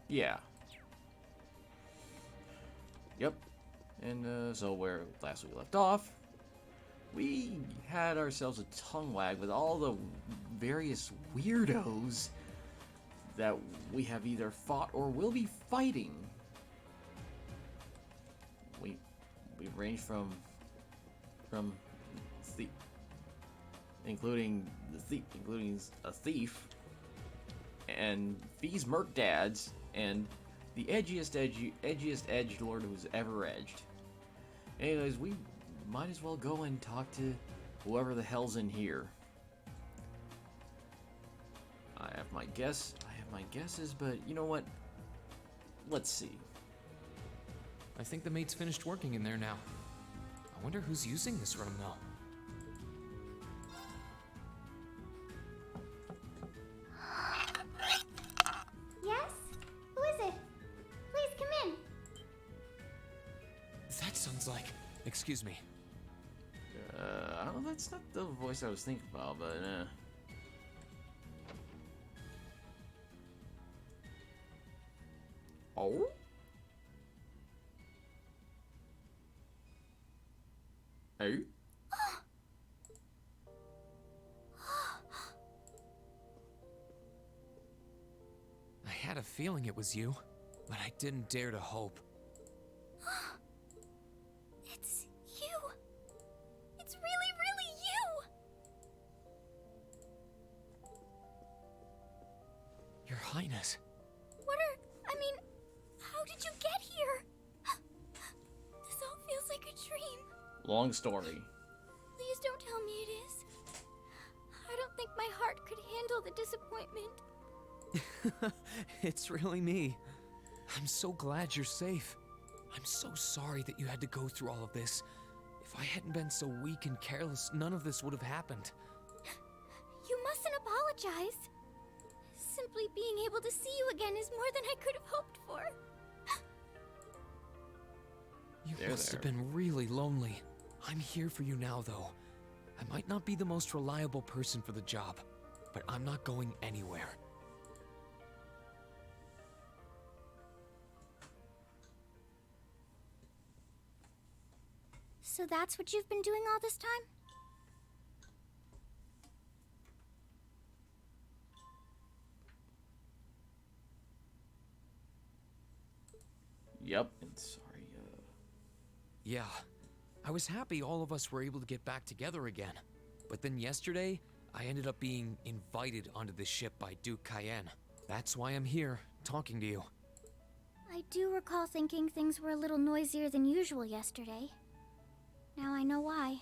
Yeah. Yep. And so where last we left off, we had ourselves a tongue wag with all the various weirdos that we have either fought or will be fighting. We range from the including a thief and these merc dads and the edgiest edgelord who's ever edged. Anyways, we might as well go and talk to whoever the hell's in here. I have my guesses, but you know what? Let's see. I think the mate's finished working in there now. I wonder who's using this room though. Yes? Who is it? Please come in. That sounds like... Excuse me. Oh, that's not the voice I was thinking about, but Oh? Hey? I had a feeling it was you, but I didn't dare to hope. It's you. It's really, really you. Your Highness. How did you get here? This all feels like a dream. Long story. Please don't tell me it is. I don't think my heart could handle the disappointment. It's really me. I'm so glad you're safe. I'm so sorry that you had to go through all of this. If I hadn't been so weak and careless, none of this would have happened. You mustn't apologize. Simply being able to see you again is more than I could have hoped for. You must have been really lonely. I'm here for you now, though. I might not be the most reliable person for the job, but I'm not going anywhere. So that's what you've been doing all this time? Yep, and sorry, Yeah, I was happy all of us were able to get back together again. But then yesterday, I ended up being invited onto this ship by Duke Cayenne. That's why I'm here, talking to you. I do recall thinking things were a little noisier than usual yesterday. Now I know why.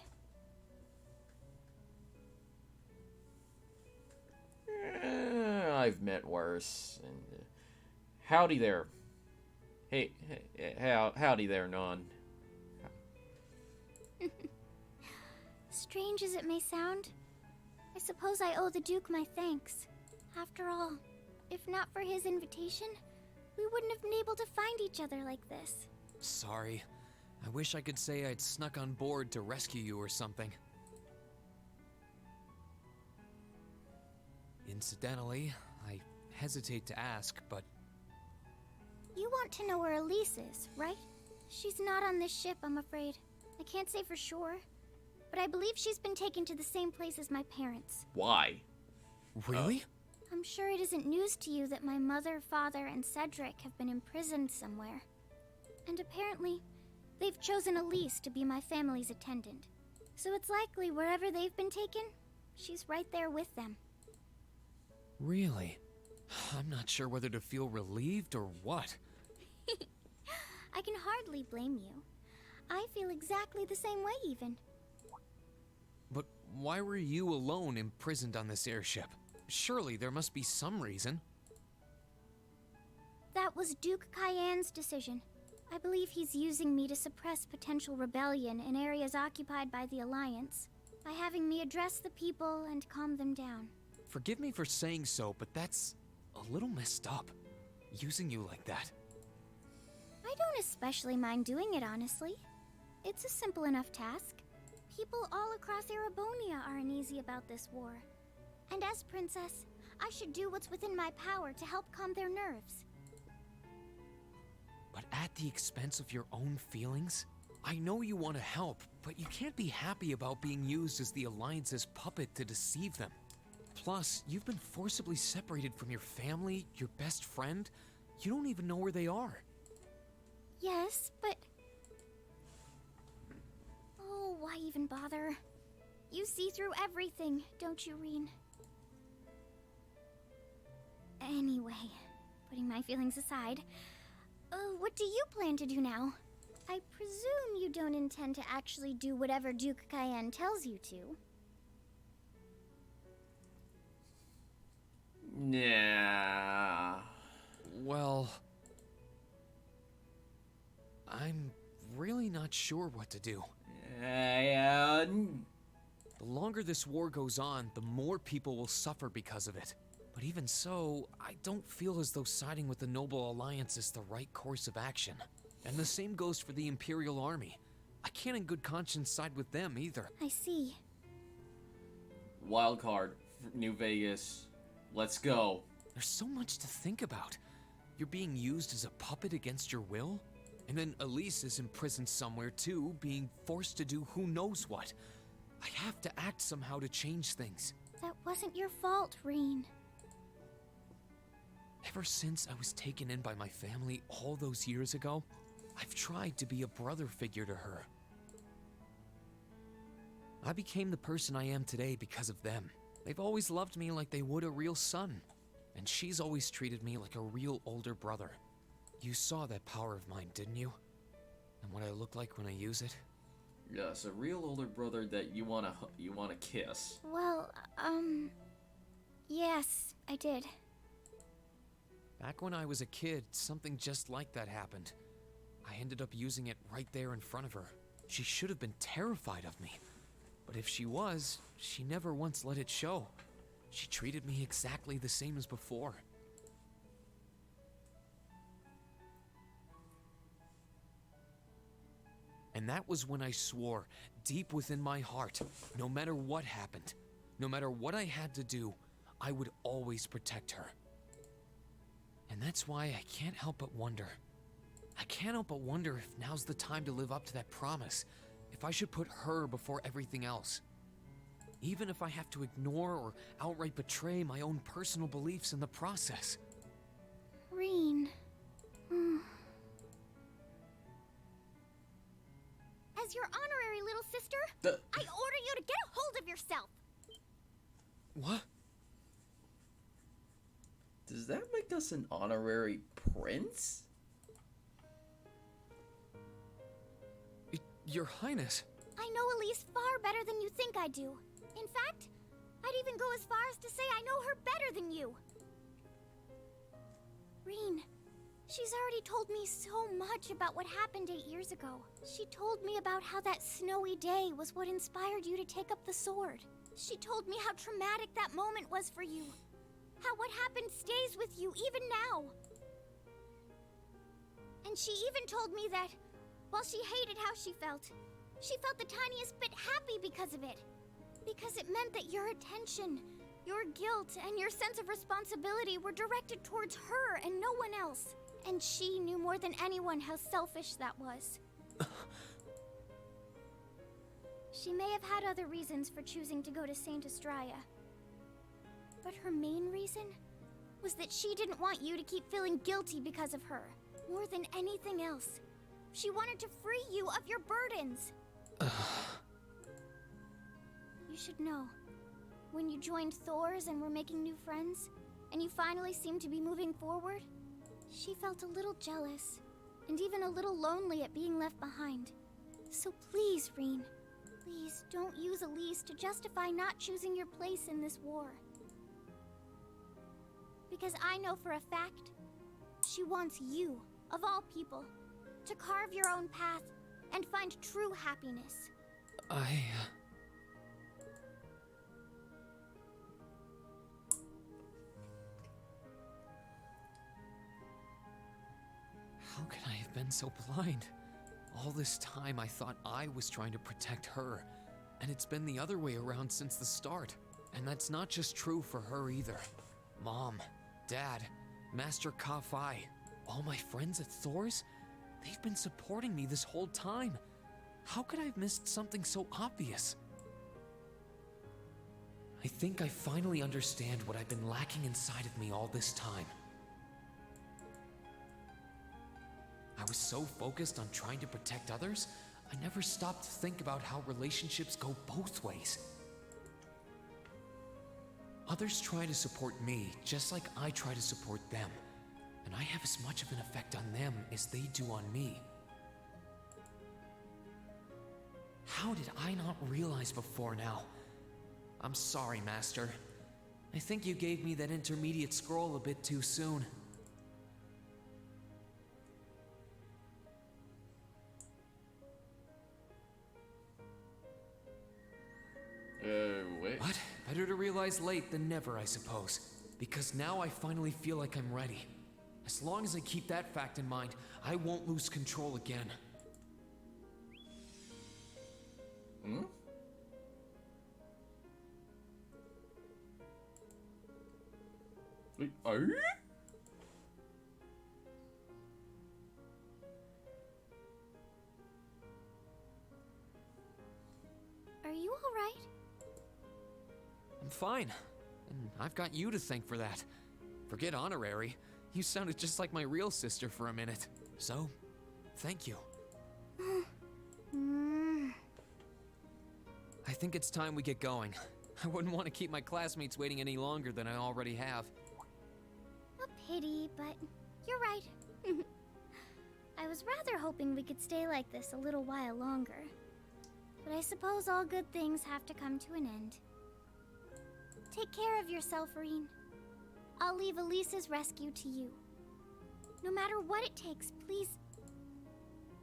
I've met worse. And howdy there. Hey, howdy there, Non. Strange as it may sound, I suppose I owe the Duke my thanks. After all, if not for his invitation, we wouldn't have been able to find each other like this. Sorry. I wish I could say I'd snuck on board to rescue you or something. Incidentally, I hesitate to ask, but... You want to know where Elise is, right? She's not on this ship, I'm afraid. I can't say for sure, but I believe she's been taken to the same place as my parents. Why? Really? I'm sure it isn't news to you that my mother, father, and Cedric have been imprisoned somewhere. And apparently, they've chosen Elise to be my family's attendant. So it's likely wherever they've been taken, she's right there with them. Really? I'm not sure whether to feel relieved or what. I can hardly blame you. I feel exactly the same way, even. But why were you alone imprisoned on this airship? Surely there must be some reason. That was Duke Cayenne's decision. I believe he's using me to suppress potential rebellion in areas occupied by the Alliance, by having me address the people and calm them down. Forgive me for saying so, but that's a little messed up. Using you like that. I don't especially mind doing it, honestly. It's a simple enough task. People all across Erebonia are uneasy about this war. And as princess, I should do what's within my power to help calm their nerves. but at the expense of your own feelings? I know you want to help, but you can't be happy about being used as the Alliance's puppet to deceive them. Plus, you've been forcibly separated from your family, your best friend. You don't even know where they are. Yes, but... Oh, why even bother? You see through everything, don't you, Rean? Anyway, putting my feelings aside, what do you plan to do now? I presume you don't intend to actually do whatever Duke Cayenne tells you to. Yeah. Well, I'm really not sure what to do. The longer this war goes on, the more people will suffer because of it. But even so, I don't feel as though siding with the Noble Alliance is the right course of action. And the same goes for the Imperial Army. I can't in good conscience side with them either. I see. Wildcard, New Vegas. Let's go. There's so much to think about. You're being used as a puppet against your will? And then Elise is imprisoned somewhere too, being forced to do who knows what. I have to act somehow to change things. That wasn't your fault, Rean. Ever since I was taken in by my family all those years ago, I've tried to be a brother figure to her. I became the person I am today because of them. They've always loved me like they would a real son, and she's always treated me like a real older brother. You saw that power of mine, didn't you? And what I look like when I use it? Yes, a real older brother that you wanna kiss. Well, yes, I did. Back when I was a kid, something just like that happened. I ended up using it right there in front of her. She should have been terrified of me. But if she was, she never once let it show. She treated me exactly the same as before. And that was when I swore, deep within my heart, no matter what happened, no matter what I had to do, I would always protect her. And that's why I can't help but wonder. I can't help but wonder if now's the time to live up to that promise, if I should put her before everything else. Even if I have to ignore or outright betray my own personal beliefs in the process. Rean. As your honorary little sister, I order you to get a hold of yourself! What? Does that make us an honorary prince? Your Highness. I know Elise far better than you think I do. In fact, I'd even go as far as to say I know her better than you. Rean, she's already told me so much about what happened 8 years ago. She told me about how that snowy day was what inspired you to take up the sword. She told me how traumatic that moment was for you. How what happened stays with you even now. And she even told me that, while she hated how she felt the tiniest bit happy because of it. Because it meant that your attention, your guilt, and your sense of responsibility were directed towards her and no one else. And she knew more than anyone how selfish that was. She may have had other reasons for choosing to go to Saint Estrella. But her main reason was that she didn't want you to keep feeling guilty because of her. More than anything else. She wanted to free you of your burdens. You should know, when you joined Thor's and were making new friends, and you finally seemed to be moving forward, she felt a little jealous, and even a little lonely at being left behind. So please, Rean, please don't use Elise to justify not choosing your place in this war. Because I know for a fact, she wants you, of all people, to carve your own path and find true happiness. How could I have been so blind? All this time I thought I was trying to protect her, and it's been the other way around since the start. And that's not just true for her either. Mom, Dad, Master Ka-Fai, all my friends at Thor's, They've been supporting me this whole time. How could I have missed something so obvious? I think I finally understand what I've been lacking inside of me all this time. I was so focused on trying to protect others, I never stopped to think about how relationships go both ways. Others try to support me just like I try to support them, and I have as much of an effect on them as they do on me. How did I not realize before now? I'm sorry, Master. I think you gave me that intermediate scroll a bit too soon. Wait. But better to realize late than never, I suppose. Because now I finally feel like I'm ready. As long as I keep that fact in mind, I won't lose control again. Hmm? Wait, are you? Are you all right? I'm fine. And I've got you to thank for that. Forget honorary. You sounded just like my real sister for a minute. So, thank you. I think it's time we get going. I wouldn't want to keep my classmates waiting any longer than I already have. A pity, but you're right. I was rather hoping we could stay like this a little while longer. But I suppose all good things have to come to an end. Take care of yourself, Rean. I'll leave Elise's rescue to you. No matter what it takes, please.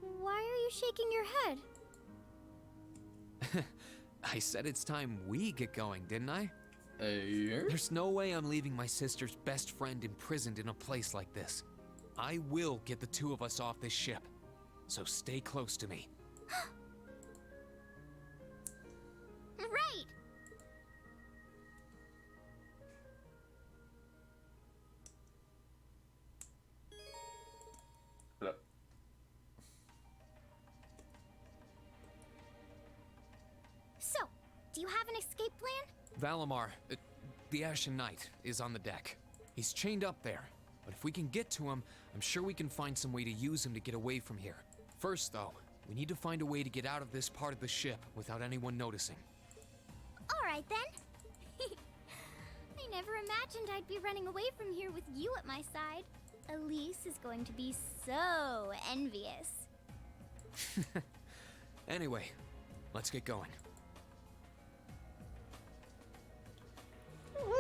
Why are you shaking your head? I said it's time we get going, didn't I? Yeah? There's no way I'm leaving my sister's best friend imprisoned in a place like this. I will get the two of us off this ship. So stay close to me. Right! So, do you have an escape plan? Valimar, the Ashen Knight, is on the deck. He's chained up there, but if we can get to him, I'm sure we can find some way to use him to get away from here. First, though, we need to find a way to get out of this part of the ship without anyone noticing. Alright then. I never imagined I'd be running away from here with you at my side. Elise is going to be so envious. Anyway, let's get going.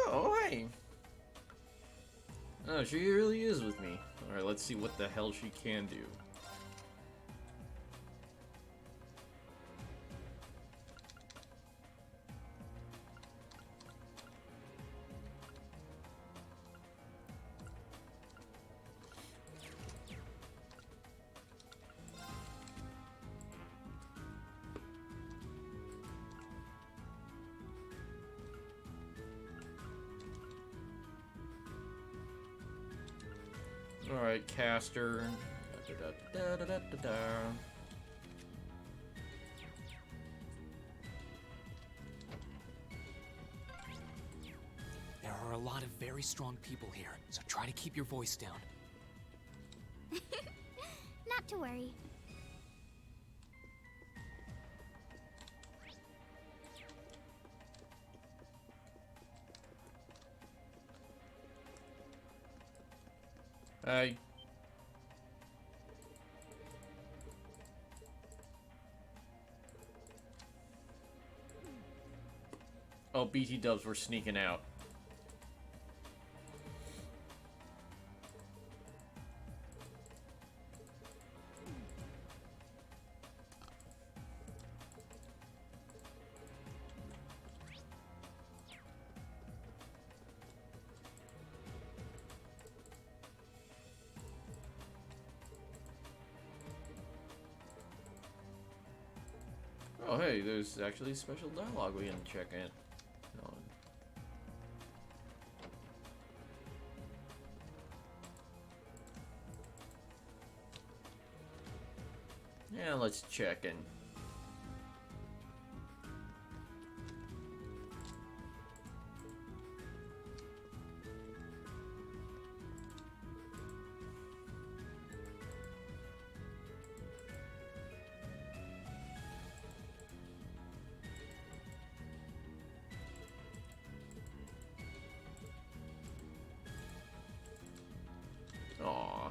Oh, hey. Oh, she really is with me. Alright, let's see what the hell she can do. Alright, caster. Da-da-da-da-da-da-da. There are a lot of very strong people here, so try to keep your voice down. Not to worry. Hey. Oh, BT dubs were sneaking out. Oh, hey, there's actually special dialogue we can check in on. Yeah, let's check in. Aww.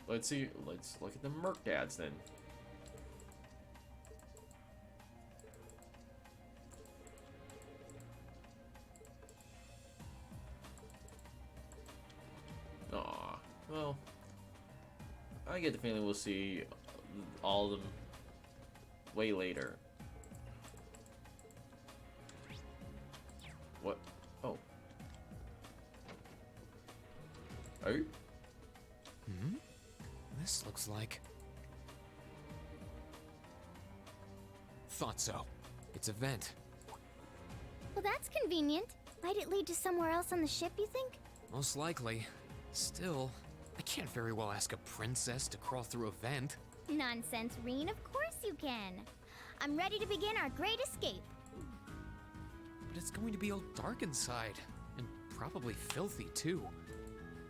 Let's see. Let's look at the Merc Dads then. Aw, well, I get the feeling we'll see all of them way later. What? Oh. Oh. Hmm? This looks like... Thought so. It's a vent. Well, that's convenient. Might it lead to somewhere else on the ship, you think? Most likely. Still, I can't very well ask a princess to crawl through a vent. Nonsense, Rean. Of course you can. I'm ready to begin our great escape. But it's going to be all dark inside. And probably filthy, too.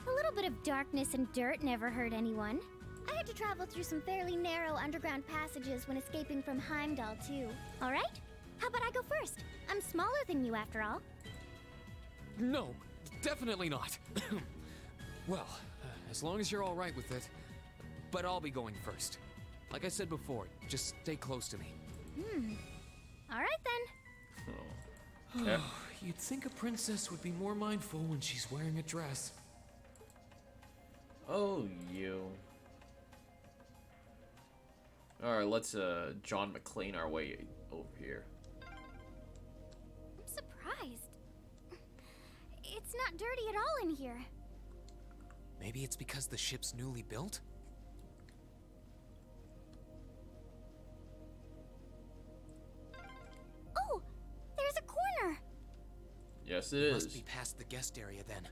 A little bit of darkness and dirt never hurt anyone. I had to travel through some fairly narrow underground passages when escaping from Heimdall, too. All right? How about I go first? I'm smaller than you, after all. No, definitely not. Well, as long as you're all right with it. But I'll be going first. Like I said before, just stay close to me. All right, then. Oh. Yeah. You'd think a princess would be more mindful when she's wearing a dress. Oh, you. Alright, let's John McClane our way over here. I'm surprised. It's not dirty at all in here. Maybe it's because the ship's newly built? Oh, there's a corner. Yes, it is. Must be past the guest area then.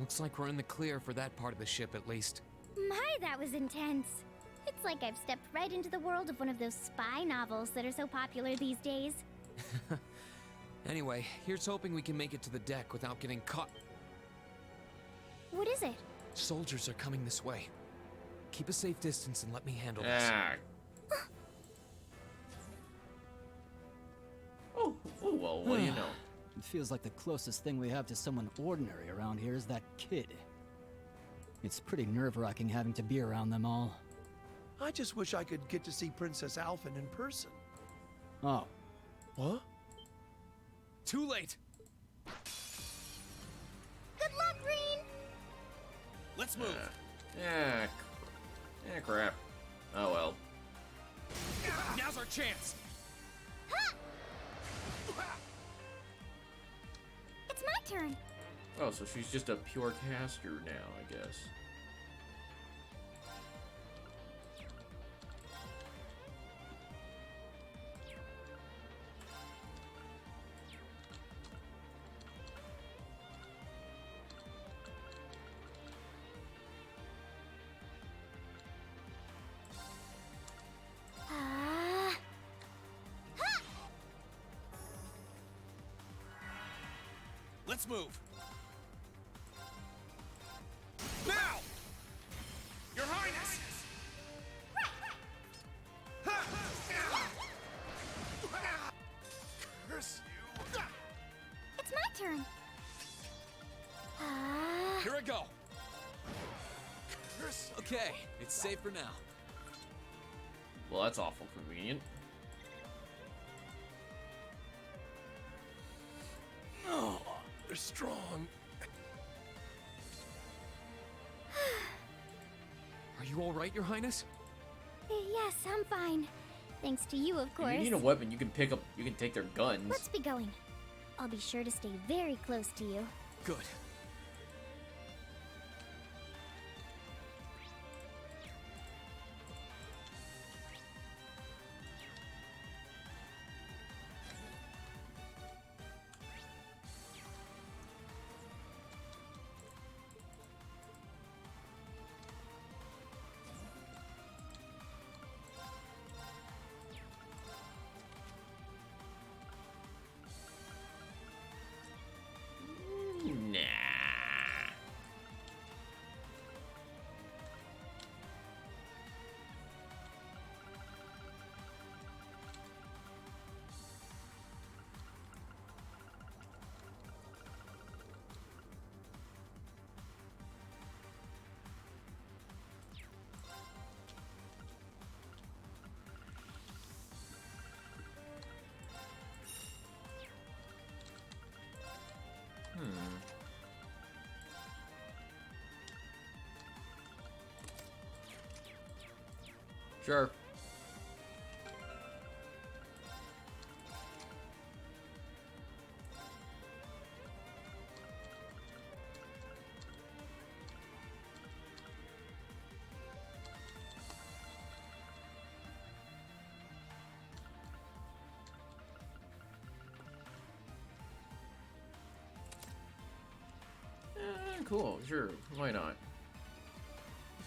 Looks like we're in the clear for that part of the ship at least. My, that was intense. It's like I've stepped right into the world of one of those spy novels that are so popular these days. Anyway, here's hoping we can make it to the deck without getting caught. What is it? Soldiers are coming this way. Keep a safe distance and let me handle this. Ah. Oh, well, what do you know? It feels like the closest thing we have to someone ordinary around here is that kid. It's pretty nerve-wracking having to be around them all. I just wish I could get to see Princess Alphen in person. Oh. What? Too late! Good luck, Rean! Let's move! Yeah, crap. Oh well. Now's our chance! It's my turn. Oh, so she's just a pure caster now, I guess. Let's move! Now! Your Highness! Curse you! It's my turn. Here I go! Curse you! Okay, it's safe for now. Well, that's awful convenient. Oh, they're strong. You all right, Your Highness? Yes, I'm fine. Thanks to you, of If course. you need a weapon, you can pick up. You can take their guns. Let's be going. I'll be sure to stay very close to you. Good. Nah. Sure. Cool, sure, why not?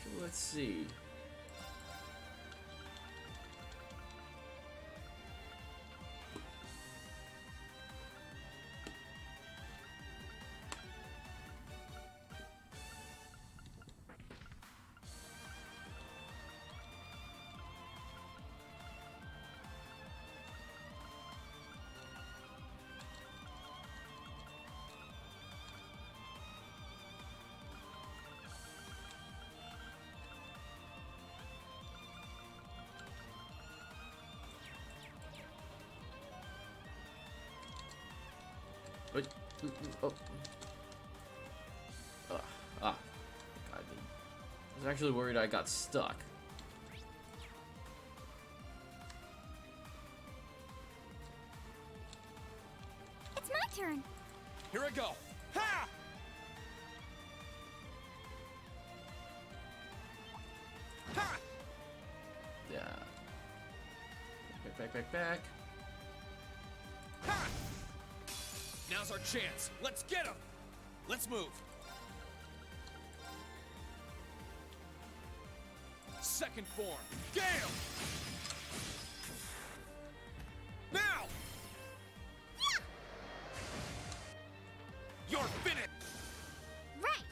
So let's see. But, oh. God, I was actually worried I got stuck. It's my turn. Here I go. Ha! Ha! Yeah. Back. Ha! Now's our chance. Let's get him. Let's move. Second form. Gale! Now! You're finished! Right.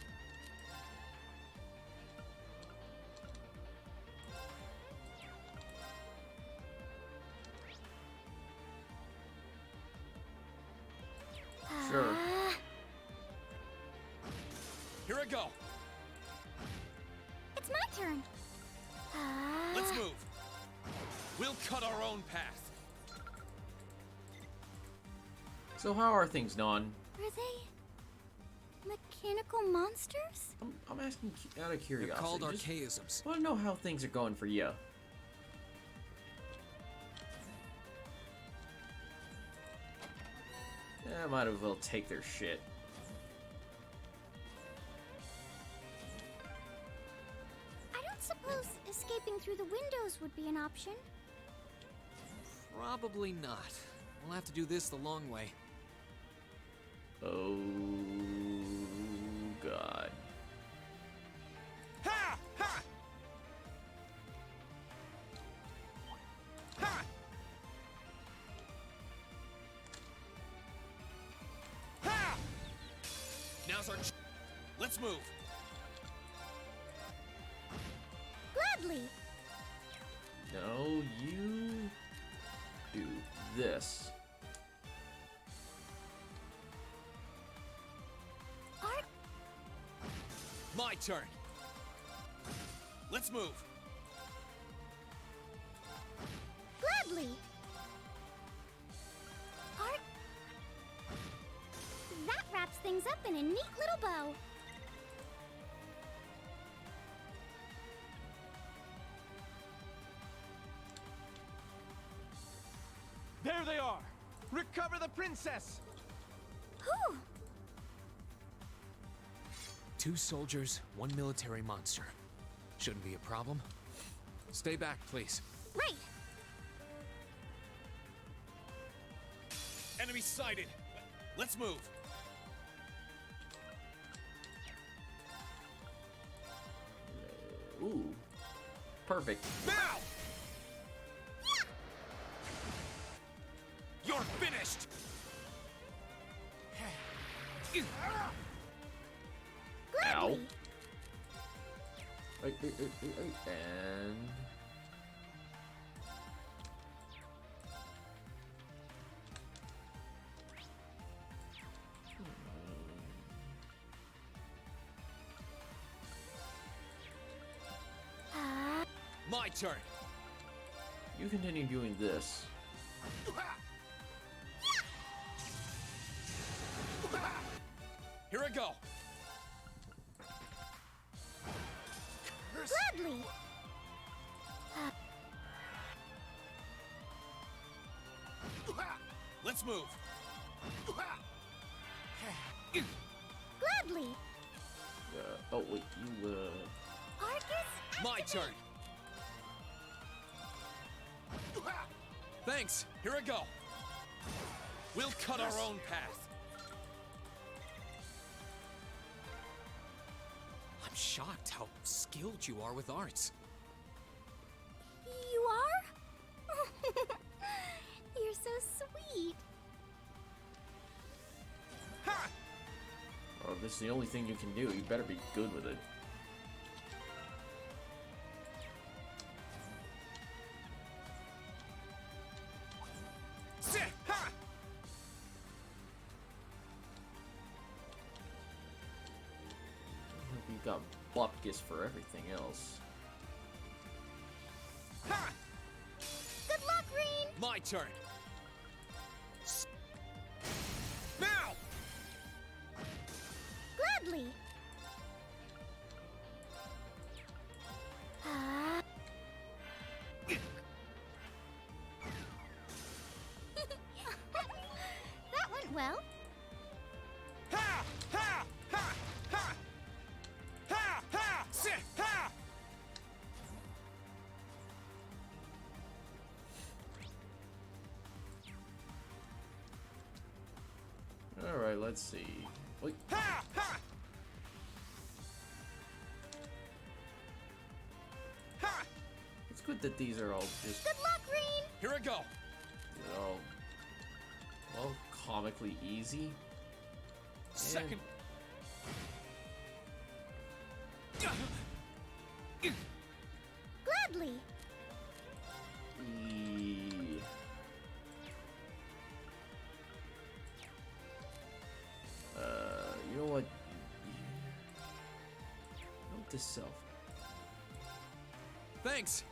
Sure. Here I go. It's my turn. Let's move. We'll cut our own path. So how are things, Non? Are they mechanical monsters? I'm asking out of They're curiosity. called Just archaisms. want to know how things are going for you. Yeah, might as well take their shit. I don't suppose escaping through the windows would be an option. Probably not. We'll have to do this the long way. Oh, God. Ha! Ha! Ha! Ha! Now's our Let's move. Gladly. No, you do this. Art. My turn. Let's move. Gladly. Art. That wraps things up in a neat little bow. they are! Recover the princess! Whew! 2 soldiers, 1 military monster. Shouldn't be a problem. Stay back, please. Right! Enemy sighted! Let's move! Ooh. Perfect. Now! You're finished! Ow. Gladly. And... My turn! You continue doing this. Here I go! Gladly. Let's move! Gladly. Oh, wait, you, Arcus. My turn! Thanks! Here I go! We'll cut our own path! I'm shocked how skilled you are with arts. You are? You're so sweet. Ha! oh, if this is the only thing you can do, you better be good with it. Sit! Ha! You got Bupkis for everything else. Ha! Good luck, Rean. My turn! Now! Gladly. Ah. That went well. Ha! Ha! Ha! Ha! Ha! Ha! Sit! Ha! Alright, let's see. Wait, Ha! Ha! Ha! it's good that these are all just, Good luck, Rean. Here I go! you know, well, comically easy. Second. Gladly. E- you know what? Note to self. Thanks!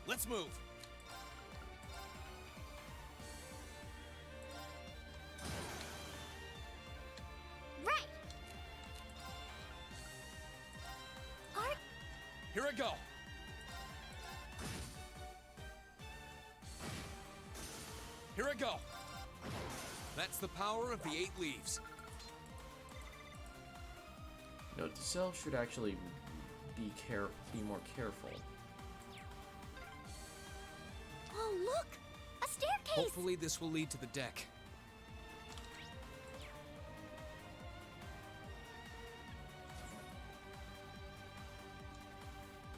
Let's move! Right. Arc. Here I go! Here I go! That's the power of the 8 leaves. Note to self should actually be more careful. Oh, look! A staircase! Hopefully this will lead to the deck.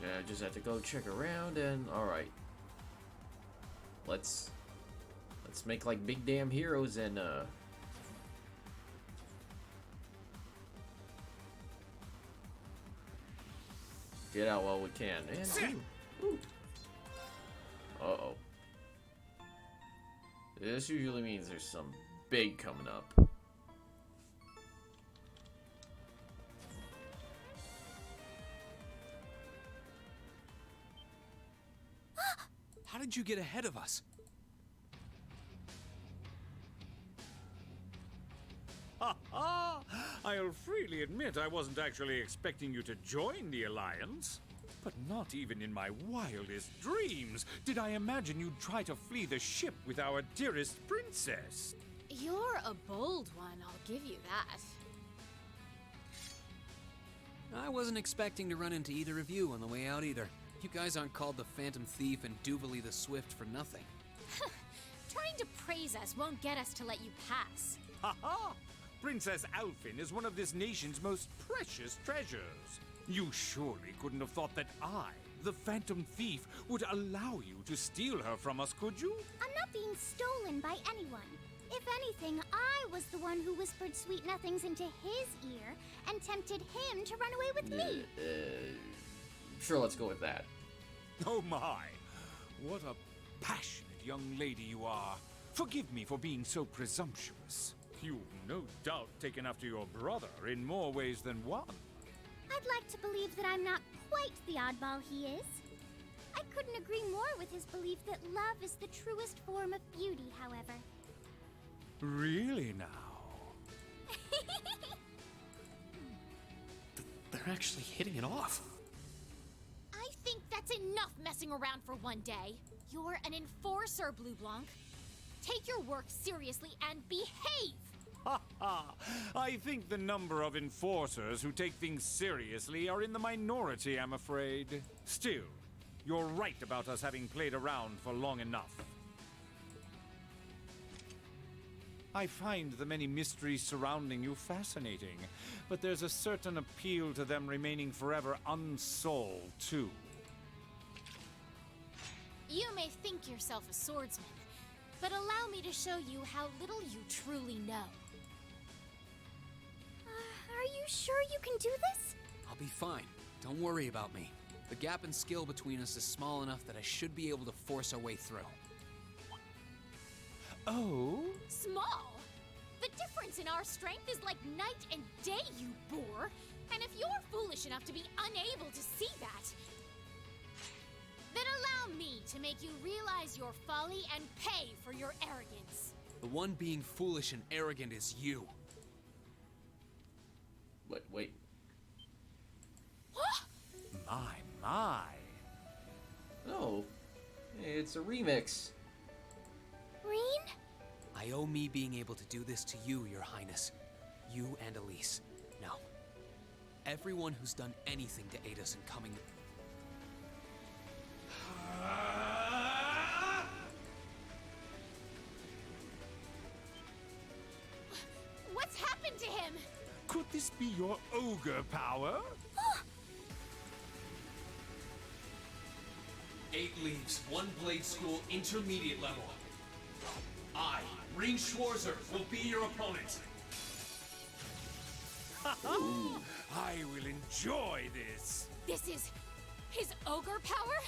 Yeah, I just have to go check around and alright. Let's make like big damn heroes and get out while we can. And ooh. Uh-oh. This usually means there's some big coming up. How did you get ahead of us? Ha ha! I'll freely admit I wasn't actually expecting you to join the Alliance. But not even in my wildest dreams did I imagine you'd try to flee the ship with our dearest princess. You're a bold one, I'll give you that. I wasn't expecting to run into either of you on the way out either. You guys aren't called the Phantom Thief and Duvalie the Swift for nothing. Trying to praise us won't get us to let you pass. Ha ha! Princess Alphen is one of this nation's most precious treasures. You surely couldn't have thought that I, the Phantom Thief, would allow you to steal her from us, could you? I'm not being stolen by anyone. If anything, I was the one who whispered sweet nothings into his ear and tempted him to run away with me. Sure, let's go with that. Oh my! What a passionate young lady you are. Forgive me for being so presumptuous. You've no doubt taken after your brother in more ways than one. I'd like to believe that I'm not quite the oddball he is. I couldn't agree more with his belief that love is the truest form of beauty, however. Really now? They're actually hitting it off. I think that's enough messing around for one day. You're an enforcer, Blue Blanc. Take your work seriously and behave! Ha ha! I think the number of enforcers who take things seriously are in the minority, I'm afraid. Still, you're right about us having played around for long enough. I find the many mysteries surrounding you fascinating, but there's a certain appeal to them remaining forever unsolved, too. You may think yourself a swordsman, but allow me to show you how little you truly know. Are you sure you can do this? I'll be fine. Don't worry about me. The gap in skill between us is small enough that I should be able to force our way through. Oh? Small? The difference in our strength is like night and day, you boor! And if you're foolish enough to be unable to see that, then allow me to make you realize your folly and pay for your arrogance. The one being foolish and arrogant is you. Wait. My. No, it's a remix. Rean? I owe me being able to do this to you, Your Highness. You and Elise. Now, everyone who's done anything to aid us in coming... What's happened to him? Could this be your ogre power? 8 leaves, 1 blade school, intermediate level. I, Rean Schwarzer, will be your opponent. I will enjoy this. This is his ogre power?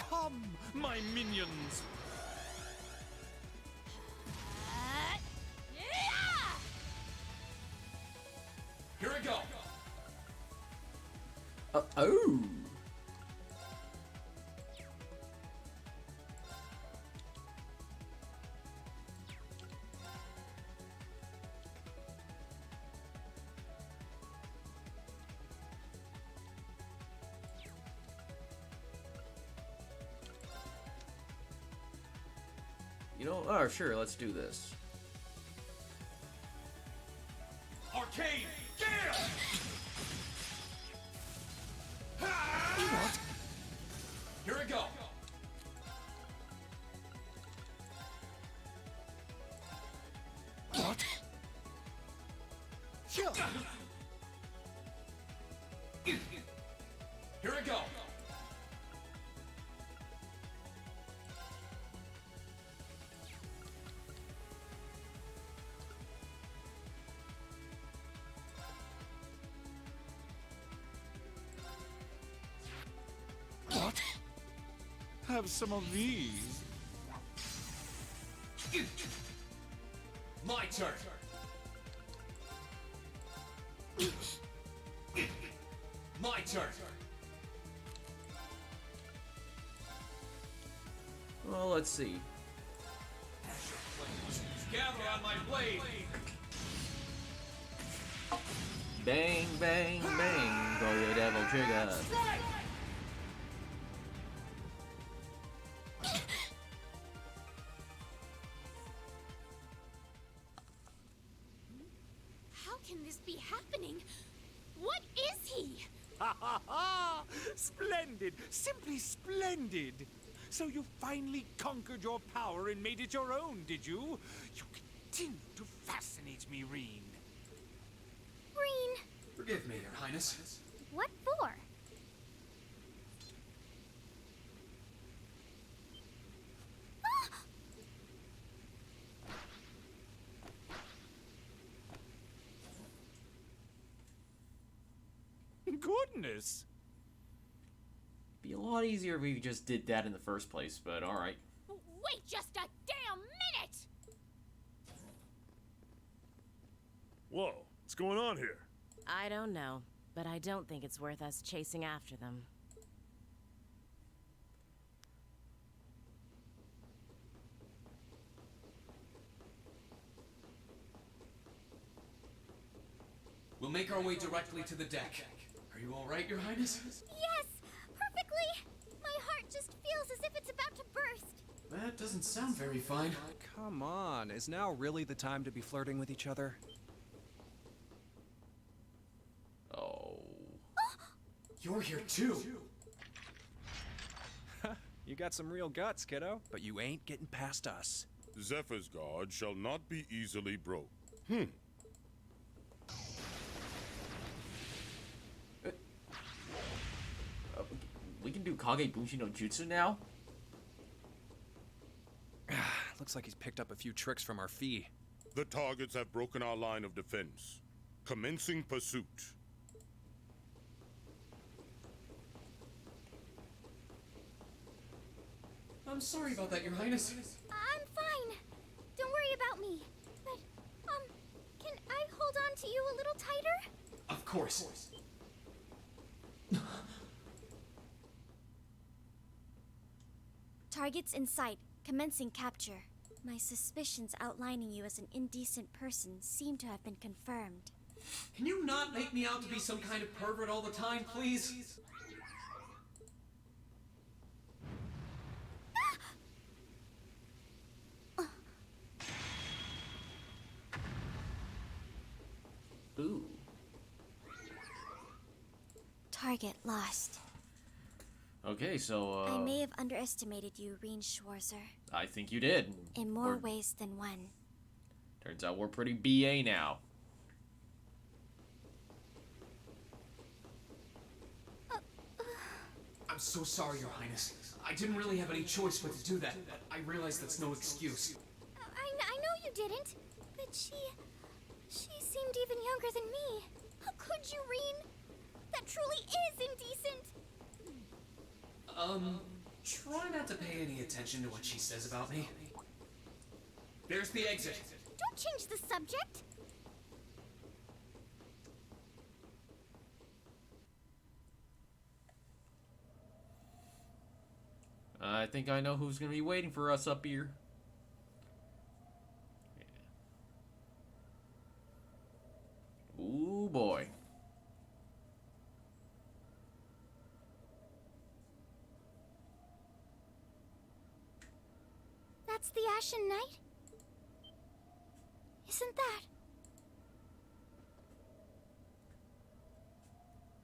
Come, my minions. Yeah! Here we go. Oh! You know, oh sure, let's do this. Arcane Gale! What? Here we go. What? Here we go. What? Have some of these. My turn. My turn. Well, let's see. Gather on my blade. Bang, bang, bang, pull your devil trigger. Strike! can this be happening? What is he? Ha ha ha! Splendid! Simply splendid! So you finally conquered your power and made it your own, did you? You continue to fascinate me, Rean. Rean, Forgive me, Your Highness. what for? Goodness! Be a lot easier if we just did that in the first place, but alright. Wait just a damn minute! Whoa, what's going on here? I don't know, but I don't think it's worth us chasing after them. We'll make our way directly to the deck. Are you all right, Your Highness? Yes, perfectly. My heart just feels as if it's about to burst. That doesn't sound very fine. Come on, is now really the time to be flirting with each other? Oh. You're here too. You got some real guts, kiddo, but you ain't getting past us. Zephyr's guard shall not be easily broke. We can do Kage Bunshin no Jutsu now? Looks like he's picked up a few tricks from our fee. The targets have broken our line of defense. Commencing pursuit. I'm sorry about that, Your Highness. I'm fine. Don't worry about me. But, can I hold on to you a little tighter? Of course. Targets in sight, commencing capture. My suspicions outlining you as an indecent person seem to have been confirmed. Can you not make me out to be some kind of pervert all the time, please? Ooh. Target lost. Okay, so, I may have underestimated you, Rean Schwarzer. I think you did. In more ways than one. Turns out we're pretty BA now. I'm so sorry, Your Highness. I didn't really have any choice but to do that. I realize that's no excuse. I know you didn't, but she seemed even younger than me. How could you, Rean? That truly is indecent. Try not to pay any attention to what she says about me. There's the exit. Don't change the subject. I think I know who's gonna be waiting for us up here. Ooh boy. That's the Ashen Knight? Isn't that...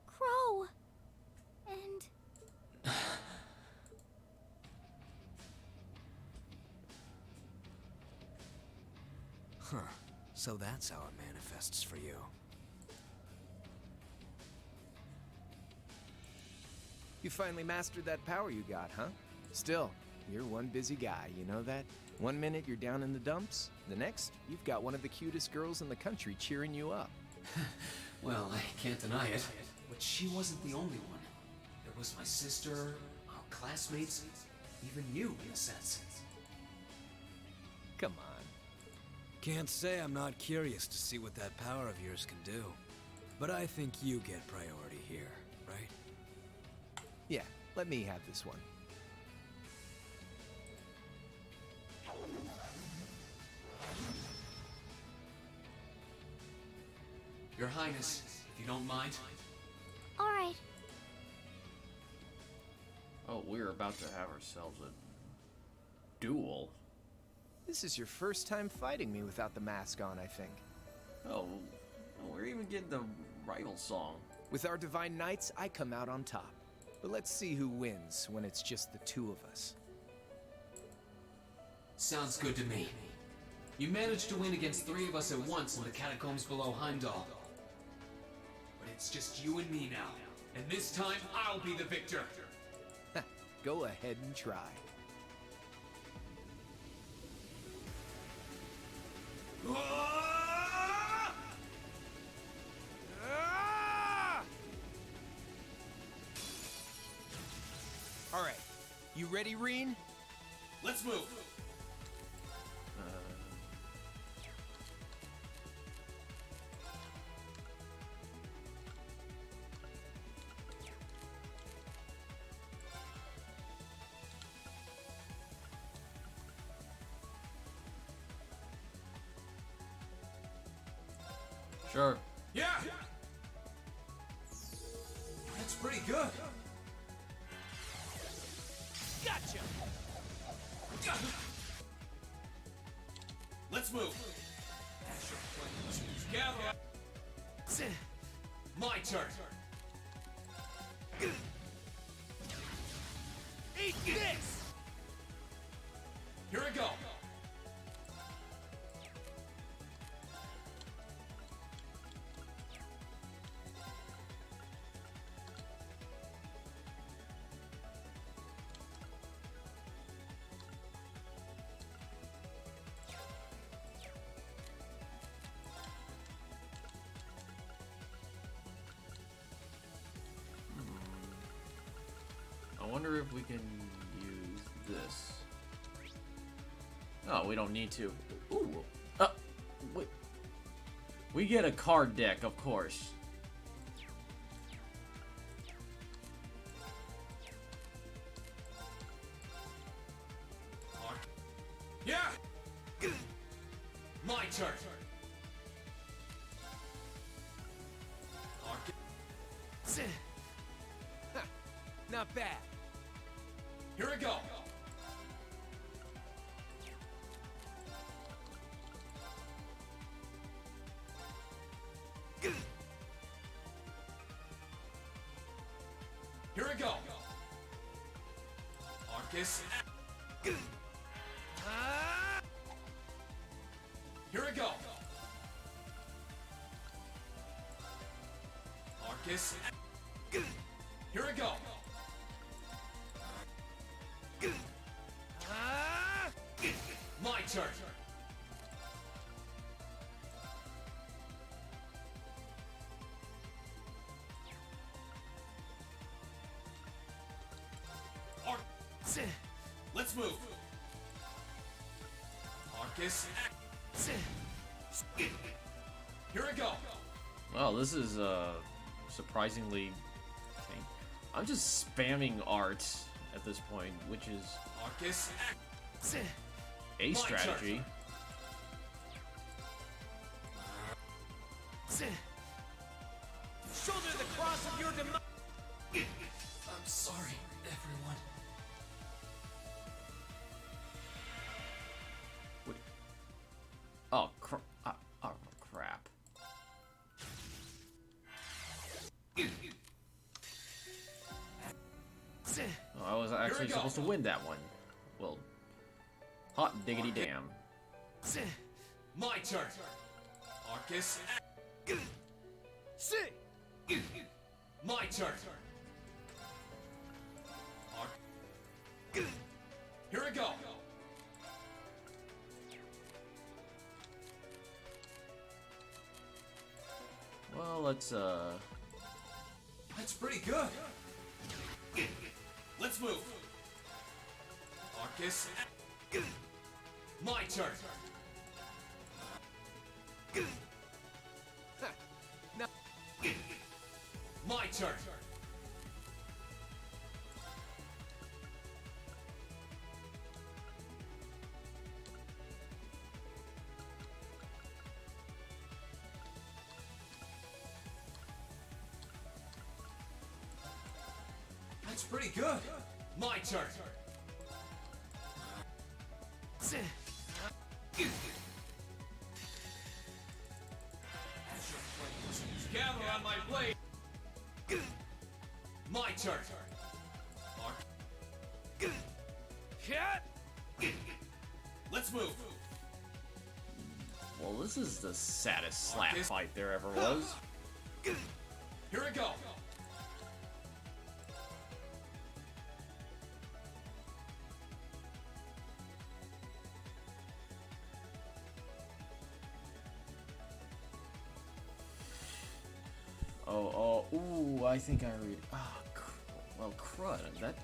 Crow? And... Huh. So that's how it manifests for you. You finally mastered that power you got, huh? Still, you're one busy guy, you know that? One minute you're down in the dumps, the next, you've got one of the cutest girls in the country cheering you up. Well, I can't deny it, but she wasn't the only one. There was my sister, our classmates, even you, in a sense. Come on. Can't say I'm not curious to see what that power of yours can do. But I think you get priority here, right? Yeah, let me have this one. Your Highness, if you don't mind. All right. Oh, we're about to have ourselves a duel. This is your first time fighting me without the mask on, I think. Oh, Oh, we're even getting the rival song. With our divine knights, I come out on top. But let's see who wins when it's just the two of us. Sounds good to me. You managed to win against 3 of us at once in the catacombs below Heimdall. But it's just you and me now. And this time, I'll be the victor. Go ahead and try. All right, you ready, Rean? Let's move. Sure. Yeah! That's pretty good. Gotcha! Let's move. Gather. My turn. Eat this! Here we go. I wonder if we can use this. Oh, we don't need to. Ooh. Wait. We get a card deck, of course. Yeah! My turn. Not bad. Here we go. Here we go. Arcus. Here we go. Arcus. Here we go. My turn. Let's move. Arcus. Here we go. Well, this is surprisingly. I'm just spamming art at this point, which is Arcus. a strategy. Shoulder the cross of your demise! I'm sorry, everyone. What? Oh, oh, crap. Oh, I was actually supposed to win that one. Well, hot diggity damn. My turn. Arcus. My turn. Here we go. Well, let's That's pretty good. Let's move. Arcus. My turn. My turn. That's pretty good. My turn. on my blade! My turn! Let's move! Well, this is the saddest slap fight there ever was. Here we go! Ooh, I think I read. Well, crud. That.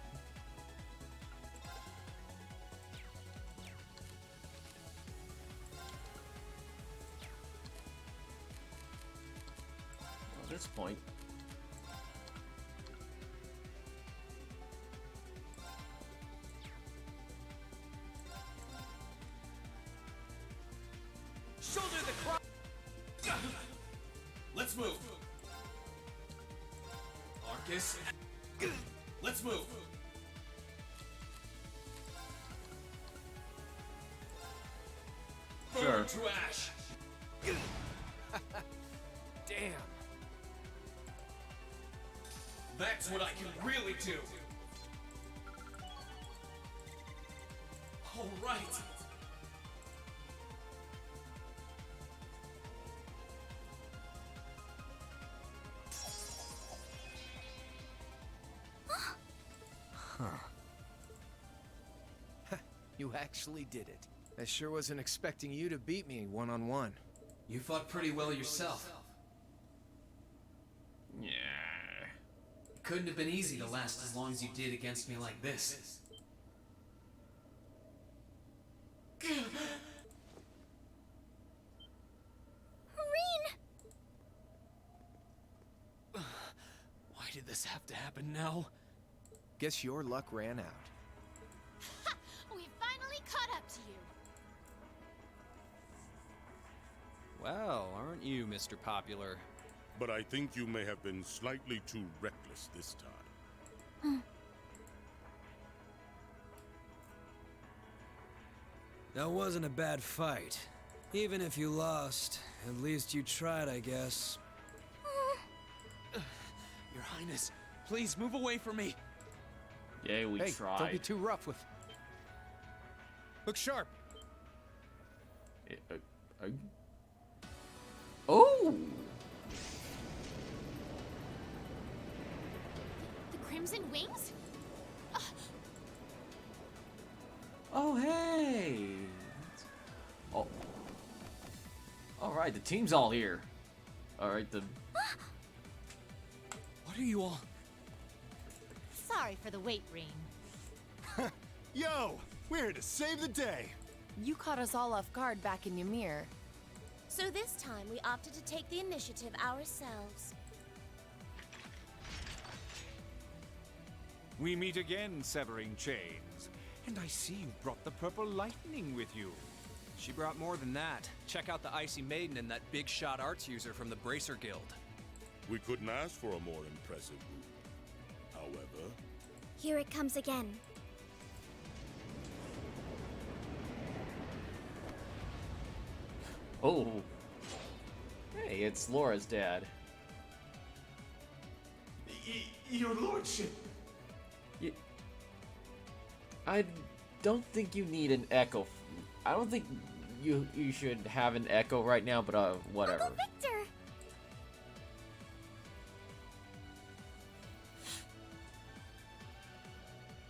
At this point. Shoulder the cross! Let's move! Arcus, let's move! Sure. Burn to ash! Damn. That's what I can really do! All right! You actually did it. I sure wasn't expecting you to beat me one-on-one. You fought pretty well yourself. Yeah. It couldn't have been easy to last as long as you did against me like this. Rean! Why did this have to happen now? Guess your luck ran out. We finally caught up to you. Well, aren't you, Mr. Popular? But I think you may have been slightly too reckless this time. That wasn't a bad fight. Even if you lost, at least you tried, I guess. Your Highness, please move away from me. Yeah, we Hey, tried. don't be too rough with... Look sharp. Oh! The Crimson Wings? Oh, hey! Oh. Alright, the team's all here. Alright, the... What are you all... Sorry for the wait, Rean. Yo! We're here to save the day! You caught us all off guard back in Ymir. So this time we opted to take the initiative ourselves. We meet again, severing chains. And I see you brought the purple lightning with you. She brought more than that. Check out the Icy Maiden and that big shot arts user from the Bracer Guild. We couldn't ask for a more impressive group. However... Here it comes again. Oh. Hey, it's Laura's dad. Your lordship! I don't think you need an echo. I don't think you should have an echo right now, but whatever. Uncle Victor!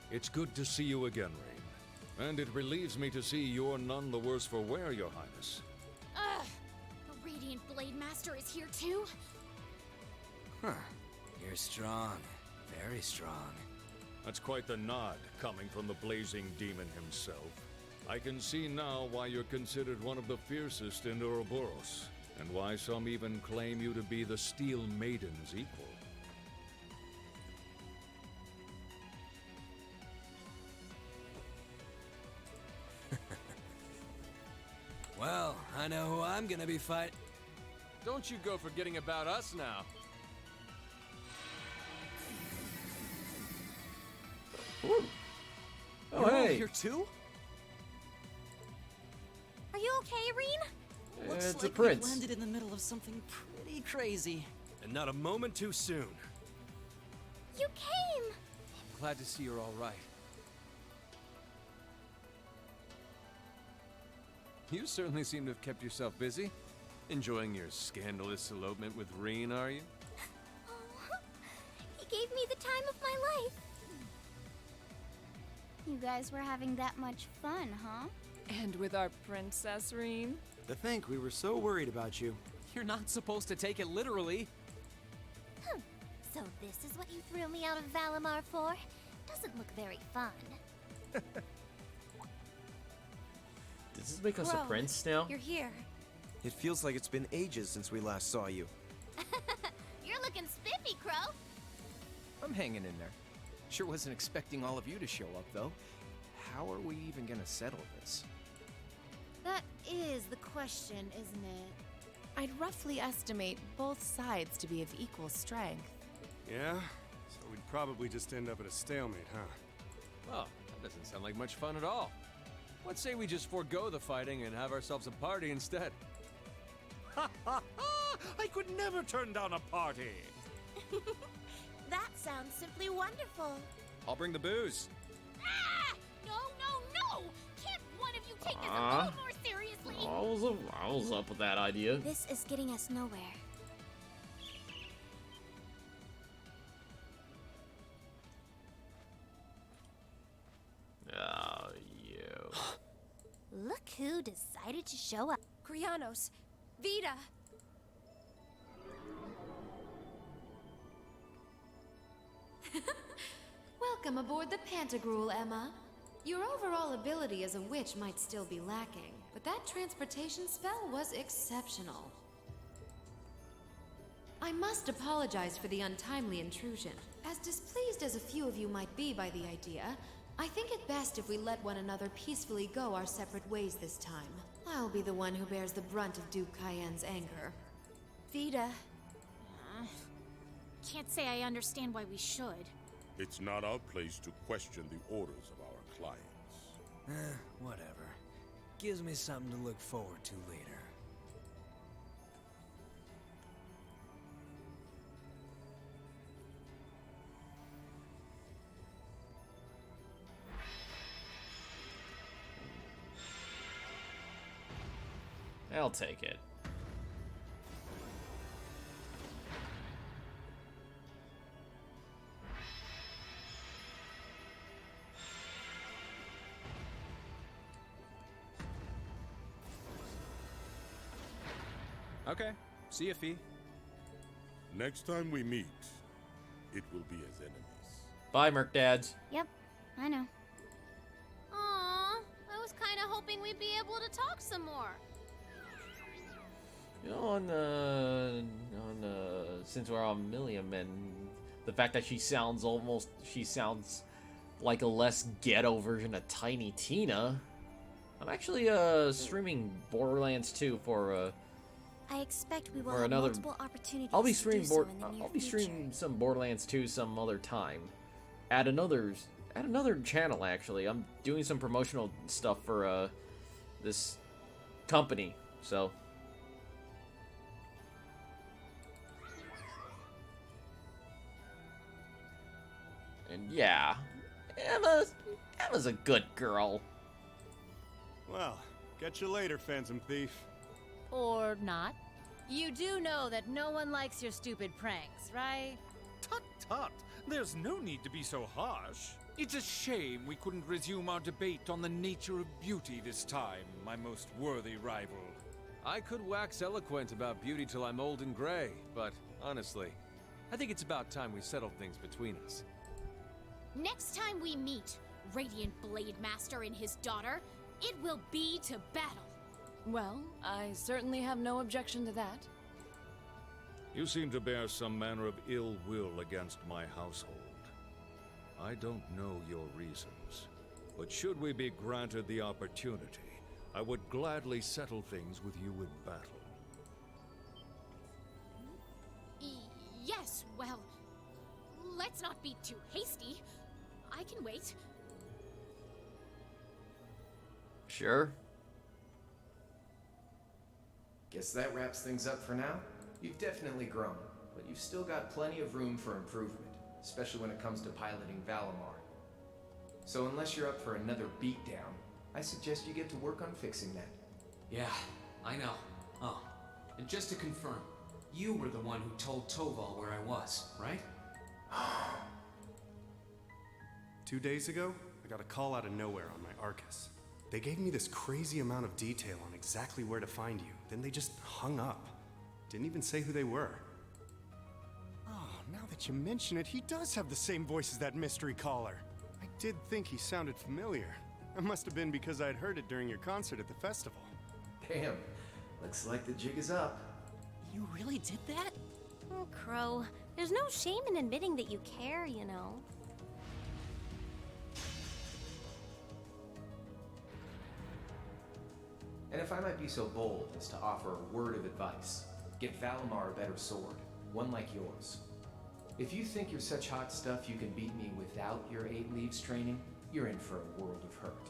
It's good to see you again, Rean. And it relieves me to see you're none the worse for wear, Your Highness. Ugh! The Radiant Blade Master is here too? Huh. You're strong. Very strong. That's quite the nod, coming from the blazing demon himself. I can see now why you're considered one of the fiercest in Ouroboros, and why some even claim you to be the Steel Maiden's equal. Well, I know who I'm gonna be fighting. Don't you go forgetting about us now. Ooh. Oh, You're all hey. here too? Are you okay, Rean? Looks It's a like prince. we landed in the middle of something pretty crazy. And not a moment too soon. You came! I'm glad to see you're all right. You certainly seem to have kept yourself busy. Enjoying your scandalous elopement with Rean, are you? Oh, he gave me the time of my life. You guys were having that much fun, huh? And with our princess, Rean? To think we were so worried about you. You're not supposed to take it literally. So this is what you threw me out of Valimar for? Doesn't look very fun. Does this make us a Bro, prince now? You're here. It feels like it's been ages since we last saw you. You're looking spiffy, Crow. I'm hanging in there. Sure wasn't expecting all of you to show up, though. How are we even gonna settle this? That is the question, isn't it? I'd roughly estimate both sides to be of equal strength. Yeah? So we'd probably just end up at a stalemate, huh? Well, that doesn't sound like much fun at all. Let's say we just forego the fighting and have ourselves a party instead. Ha ha ha! I could never turn down a party! That sounds simply wonderful. I'll bring the booze. Ah! No, no, no! Can't one of you take this a little more seriously? I was up with that idea. This is getting us nowhere. Oh, you. Look who decided to show up. Krianos, Vita. Welcome aboard the Pantagruel, Emma. Your overall ability as a witch might still be lacking, but that transportation spell was exceptional. I must apologize for the untimely intrusion. As displeased as a few of you might be by the idea, I think it best if we let one another peacefully go our separate ways this time. I'll be the one who bears the brunt of Duke Cayenne's anger. Vita. Can't say I understand why we should. It's not our place to question the orders of our clients. Whatever. Gives me something to look forward to later. I'll take it. Okay. See ya, Fee. Next time we meet, it will be as enemies. Bye, Merc Dads. Yep, I know. Aww, I was kind of hoping we'd be able to talk some more. You know, since we're on Milliam and the fact that she sounds like a less ghetto version of Tiny Tina, I'm actually streaming Borderlands 2 for I expect we will or have another. multiple opportunities I'll be to do streaming so in the near I'll be future. streaming some Borderlands 2 some other time, at another channel. Actually, I'm doing some promotional stuff for this company, so. And yeah, Emma's a good girl. Well, catch you later, Phantom Thief. Or not. You do know that no one likes your stupid pranks, right? Tut tut! There's no need to be so harsh. It's a shame we couldn't resume our debate on the nature of beauty this time, my most worthy rival. I could wax eloquent about beauty till I'm old and gray, but honestly, I think it's about time we settled things between us. Next time we meet, Radiant Blade Master and his daughter, it will be to battle. Well, I certainly have no objection to that. You seem to bear some manner of ill will against my household. I don't know your reasons, but should we be granted the opportunity, I would gladly settle things with you in battle. Yes, well, let's not be too hasty. I can wait. Sure. Guess that wraps things up for now. You've definitely grown. but you've still got plenty of room for improvement, especially when it comes to piloting Valimar. So unless you're up for another beatdown, I suggest you get to work on fixing that. Yeah, I know. Oh, and just to confirm, you were the one who told Toval where I was, right? 2 days ago, I got a call out of nowhere on my Arcus. They gave me this crazy amount of detail on exactly where to find you, then they just hung up. Didn't even say who they were. Oh, now that you mention it, he does have the same voice as that mystery caller. I did think he sounded familiar. It must have been because I'd heard it during your concert at the festival. Damn, looks like the jig is up. You really did that? Oh, Crow, there's no shame in admitting that you care, you know. And if I might be so bold as to offer a word of advice, get Valimar a better sword, one like yours. If you think you're such hot stuff you can beat me without your 8 leaves training, you're in for a world of hurt.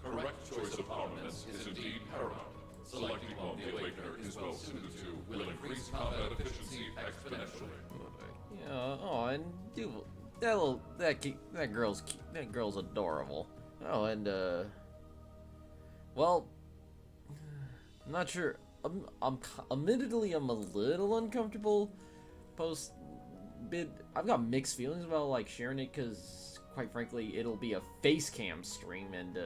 Correct choice of armaments is indeed paramount. Selecting one the Awakener is well suited to will increase combat efficiency exponentially. Yeah, oh, and dude, that girl's adorable. Oh, and well, I'm not sure. Admittedly, I'm a little uncomfortable post-bid. I've got mixed feelings about like sharing it because, quite frankly, it'll be a face cam stream, and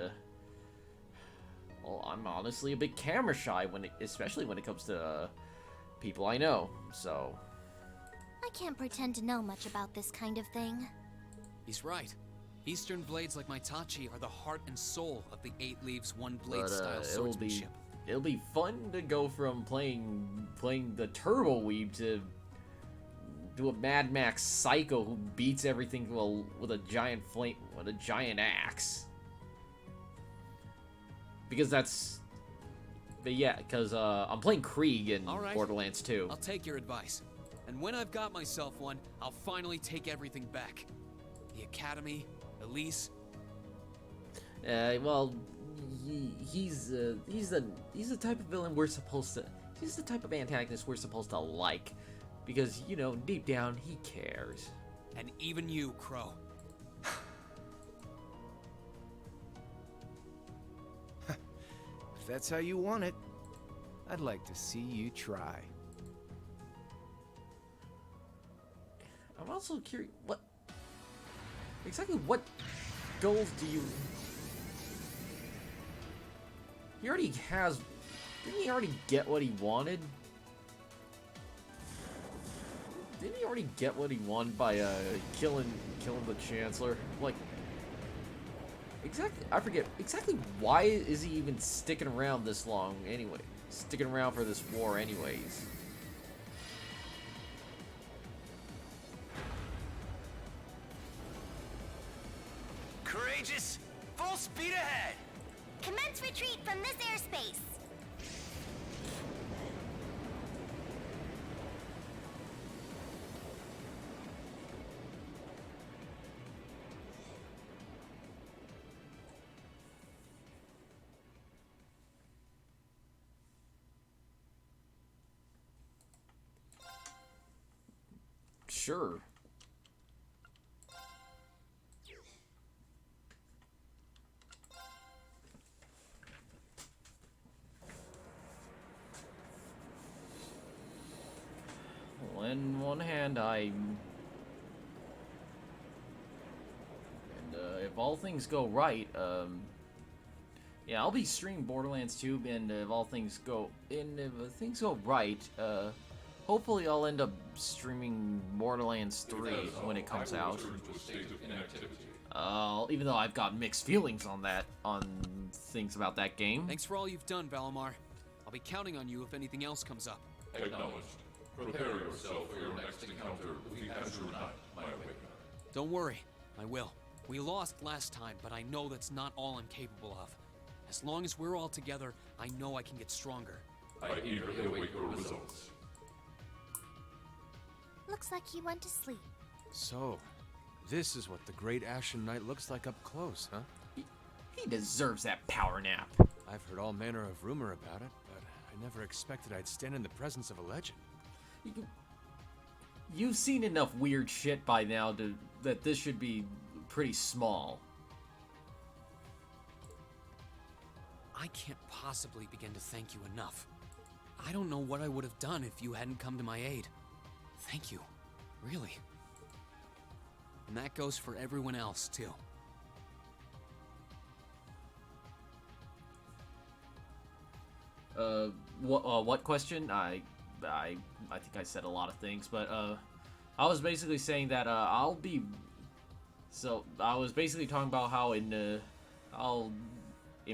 well, I'm honestly a bit camera shy especially when it comes to people I know. So I can't pretend to know much about this kind of thing. He's right. Eastern blades like my Tachi are the heart and soul of the 8 Leaves 1 Blade style swordsmanship. It'll be fun to go from playing the Turbo Weeb to a Mad Max Psycho who beats everything with a giant axe. Because I'm playing Krieg in Borderlands 2. I'll take your advice. And when I've got myself one, I'll finally take everything back. The Academy, Elise. Well, he's the type of villain he's the type of antagonist we're supposed to like. Because, you know, deep down, he cares. And even you, Crow. If that's how you want it, I'd like to see you try. I'm also curious, exactly what goals do you... He already has... Didn't he already get what he wanted? Didn't he already get what he wanted by killing the Chancellor? Like, exactly, I forget exactly why is he even sticking around this long anyway? Sticking around for this war anyways. Courageous, full speed ahead. Commence retreat from this airspace. Sure. Well, in one hand, if all things go right, yeah, I'll be streaming Borderlands 2, and if things go right, hopefully I'll end up streaming Borderlands 3 when it comes out. Even though I've got mixed feelings on things about that game. Thanks for all you've done, Valimar. I'll be counting on you if anything else comes up. Acknowledged. Prepare yourself for your next encounter with the Azure Knight, my Awakener. Don't worry, I will. We lost last time, but I know that's not all I'm capable of. As long as we're all together, I know I can get stronger. I eagerly await your results. Looks like he went to sleep. So, this is what the Great Ashen Knight looks like up close, huh? He deserves that power nap. I've heard all manner of rumor about it, but I I never expected I'd stand in the presence of a legend. You've seen enough weird shit by now that this should be pretty small. I can't possibly begin to thank you enough. I don't know what I would have done if you hadn't come to my aid. Thank you. Really. And that goes for everyone else, too. What question? I think I said a lot of things, but I was basically saying that I'll be. So I was basically talking about how in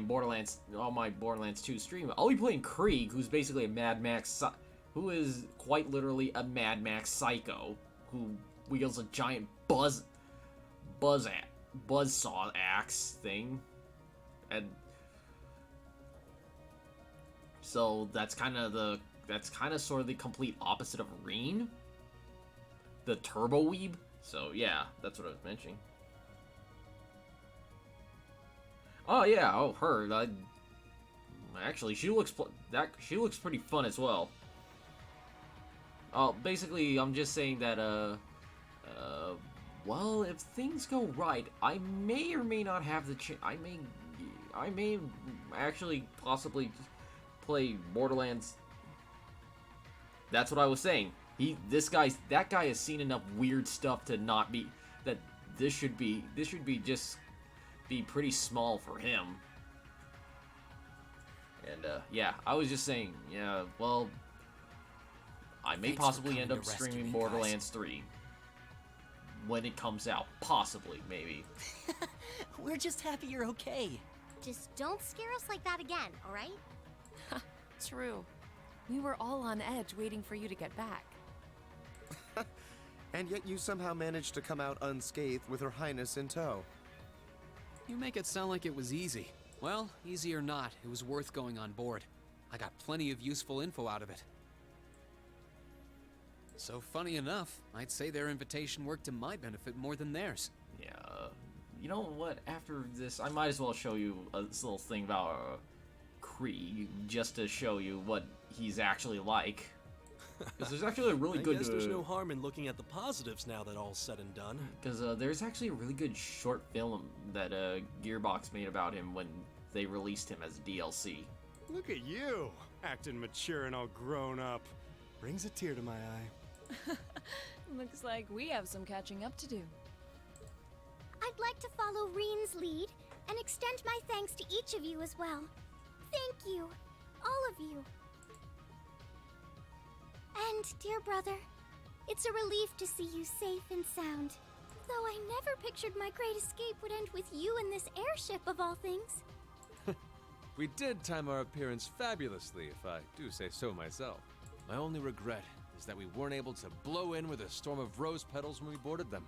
Borderlands, on my Borderlands 2 stream, I'll be playing Krieg, who's basically a Mad Max, who is quite literally a Mad Max psycho who wields a giant buzzsaw axe thing, and so that's kind of sort of the complete opposite of Rean, the turbo weeb. So yeah, that's what I was mentioning. Oh yeah, oh her. Actually, she looks pretty fun as well. Basically, I'm just saying that well, if things go right, I may or may not have the I may actually possibly play Borderlands. That's what I was saying. That guy has seen enough weird stuff to not be that this should be just be pretty small for him. And yeah, I was just saying, yeah, well, I may possibly end up streaming Borderlands 3 when it comes out, possibly, maybe. We're just happy you're okay. Just don't scare us like that again, alright? True. We were all on edge waiting for you to get back. And yet you somehow managed to come out unscathed with Her Highness in tow. You make it sound like it was easy. Well, easy or not, it was worth going on board. I got plenty of useful info out of it. So funny enough, I'd say their invitation worked to my benefit more than theirs. Yeah, you know what? After this, I might as well show you this little thing about Krieg, just to show you what he's actually like. Because there's actually a really good. I guess there's no harm in looking at the positives now that all's said and done. Because there's actually a really good short film that Gearbox made about him when they released him as DLC. Look at you, acting mature and all grown up. Brings a tear to my eye. Looks like we have some catching up to do. I'd like to follow Rean's lead and extend my thanks to each of you as well. Thank you, all of you. And, dear brother, it's a relief to see you safe and sound. Though I never pictured my great escape would end with you in this airship of all things. We did time our appearance fabulously, if I do say so myself. My only regret is that we weren't able to blow in with a storm of rose petals when we boarded them.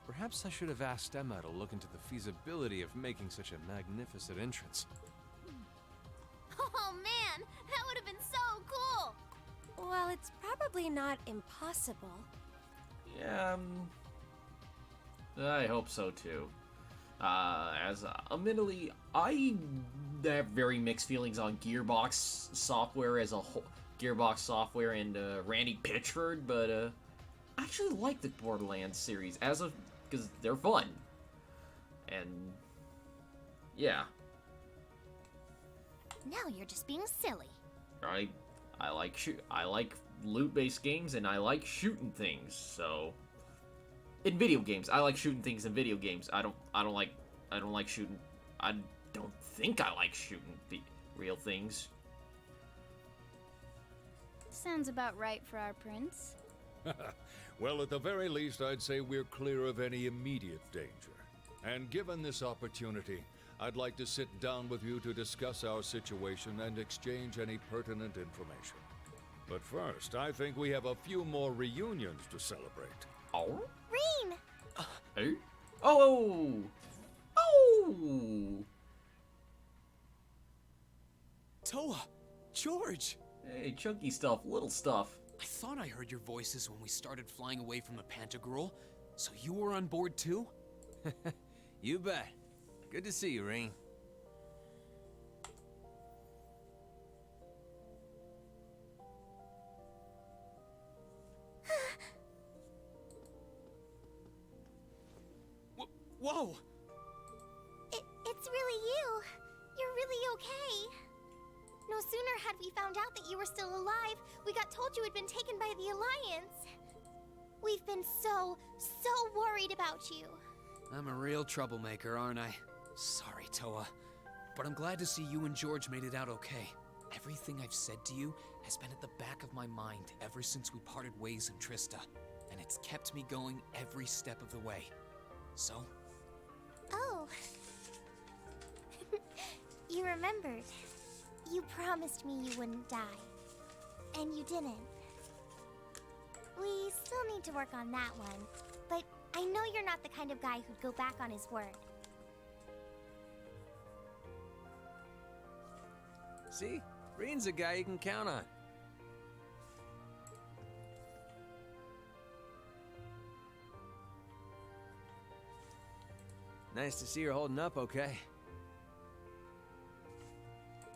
Perhaps I should have asked Emma to look into the feasibility of making such a magnificent entrance. Oh man, that would have been so cool! Well, it's probably not impossible. Yeah, I hope so too. Admittedly, I have very mixed feelings on Gearbox software as a whole. Gearbox software and Randy Pitchford, but I actually like the Borderlands series because they're fun, and yeah. Now you're just being silly. I like loot-based games and I like shooting things. So in video games, I like shooting things in video games. I don't like shooting. I don't think I like shooting real things. Sounds about right for our prince. Well, at the very least, I'd say we're clear of any immediate danger. And given this opportunity, I'd like to sit down with you to discuss our situation and exchange any pertinent information. But first, I think we have a few more reunions to celebrate. Oh? Rean! Hey? Oh! Oh! Toa! George! Hey, chunky stuff, little stuff. I thought I heard your voices when we started flying away from the Pantagruel. So you were on board too? You bet. Good to see you, Rean. sooner had we found out that you were still alive, we got told you had been taken by the Alliance. We've been so worried about you. I'm a real troublemaker, aren't I? Sorry, Toa. But I'm glad to see you and George made it out okay. Everything I've said to you has been at the back of my mind ever since we parted ways in Trista. And it's kept me going every step of the way. So? Oh. You remembered. You promised me you wouldn't die. And you didn't. We still need to work on that one. But I know you're not the kind of guy who'd go back on his word. See? Rean's a guy you can count on. Nice to see you're holding up okay.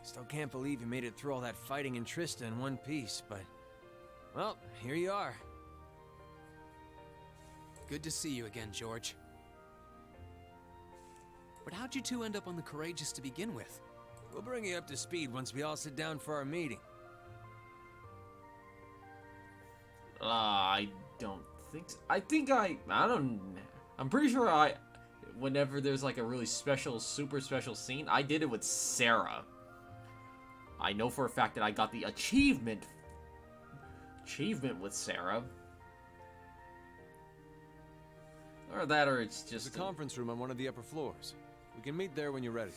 Still can't believe you made it through all that fighting in Trista in one piece, but... well, here you are. Good to see you again, George. But how'd you two end up on the Courageous to begin with? We'll bring you up to speed once we all sit down for our meeting. I don't think so. I'm pretty sure whenever there's like a really special, super special scene, I did it with Sarah. I know for a fact that I got the achievement with Sarah. Or that, or it's just... There's a conference room on one of the upper floors. We can meet there when you're ready.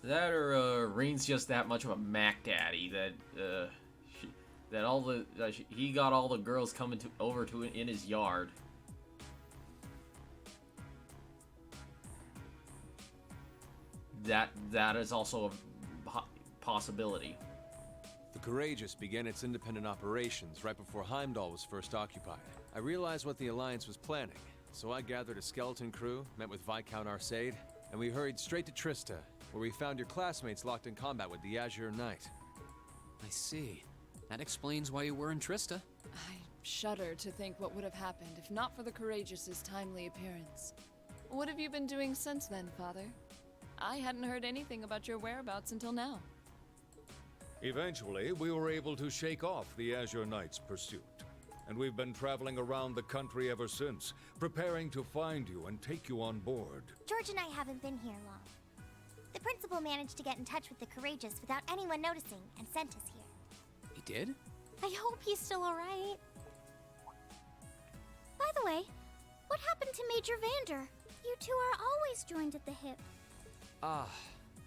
That or Rean's just that much of a Mac Daddy that he got all the girls coming over to in his yard. That is also a possibility. The Courageous began its independent operations right before Heimdall was first occupied. I realized what the Alliance was planning, so I gathered a skeleton crew, met with Viscount Arcade, and we hurried straight to Trista, where we found your classmates locked in combat with the Azure Knight. I see. That explains why you were in Trista. I shudder to think what would have happened if not for the Courageous's timely appearance. What have you been doing since then, Father? I hadn't heard anything about your whereabouts until now. Eventually, we were able to shake off the Azure Knight's pursuit. And we've been traveling around the country ever since, preparing to find you and take you on board. George and I haven't been here long. The principal managed to get in touch with the Courageous without anyone noticing and sent us here. He did? I hope he's still alright. By the way, what happened to Major Vander? You two are always joined at the hip. Ah,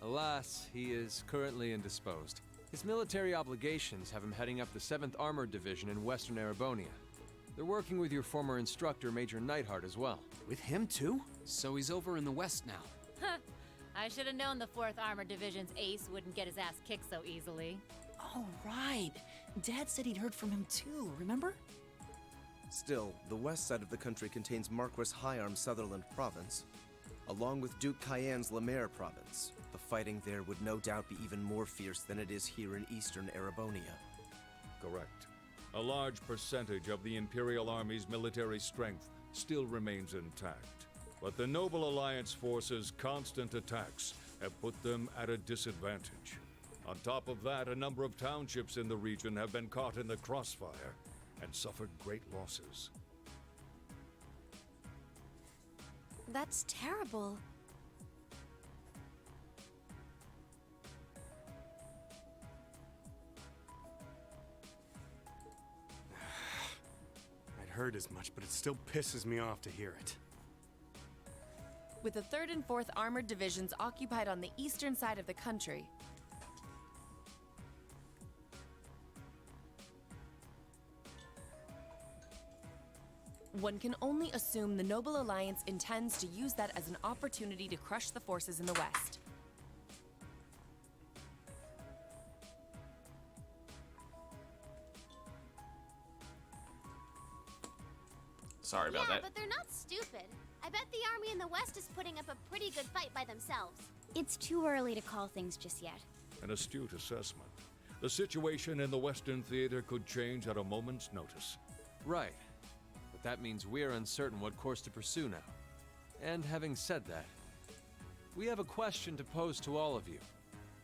alas, he is currently indisposed. His military obligations have him heading up the 7th Armored Division in Western Erebonia. They're working with your former instructor, Major Nightheart, as well. With him too? So he's over in the west now. Huh. I should have known the 4th Armored Division's ace wouldn't get his ass kicked so easily. Oh, right. Dad said he'd heard from him too, remember? Still, the west side of the country contains Marquis Hyarm's Sutherland province, along with Duke Cayenne's Lemaire province. The fighting there would no doubt be even more fierce than it is here in eastern Erebonia. Correct. A large percentage of the Imperial Army's military strength still remains intact. But the Noble Alliance forces' constant attacks have put them at a disadvantage. On top of that, a number of townships in the region have been caught in the crossfire and suffered great losses. That's terrible. I'd heard as much, but it still pisses me off to hear it. With the 3rd and 4th Armored Divisions occupied on the eastern side of the country, one can only assume the Noble Alliance intends to use that as an opportunity to crush the forces in the west. Sorry about that. But they're not stupid. I bet the army in the west is putting up a pretty good fight by themselves. It's too early to call things just yet. An astute assessment. The situation in the Western Theater could change at a moment's notice. Right. But that means we're uncertain what course to pursue now. And having said that, we have a question to pose to all of you.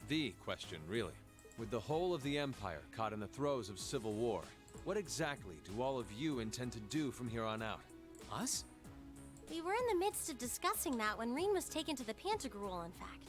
The question, really. With the whole of the Empire caught in the throes of civil war, what exactly do all of you intend to do from here on out? Us? We were in the midst of discussing that when Rean was taken to the Pantagruel, in fact.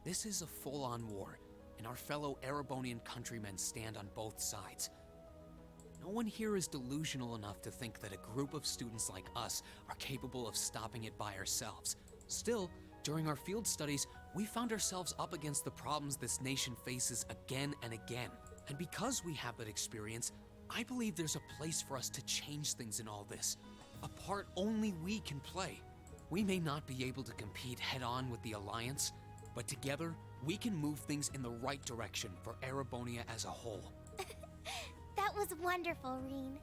This is a full-on war, and our fellow Erebonian countrymen stand on both sides. No one here is delusional enough to think that a group of students like us are capable of stopping it by ourselves. Still, during our field studies, we found ourselves up against the problems this nation faces again and again. And because we have that experience, I believe there's a place for us to change things in all this. A part only we can play. We may not be able to compete head-on with the Alliance, but together, we can move things in the right direction for Erebonia as a whole. That was wonderful, Rean.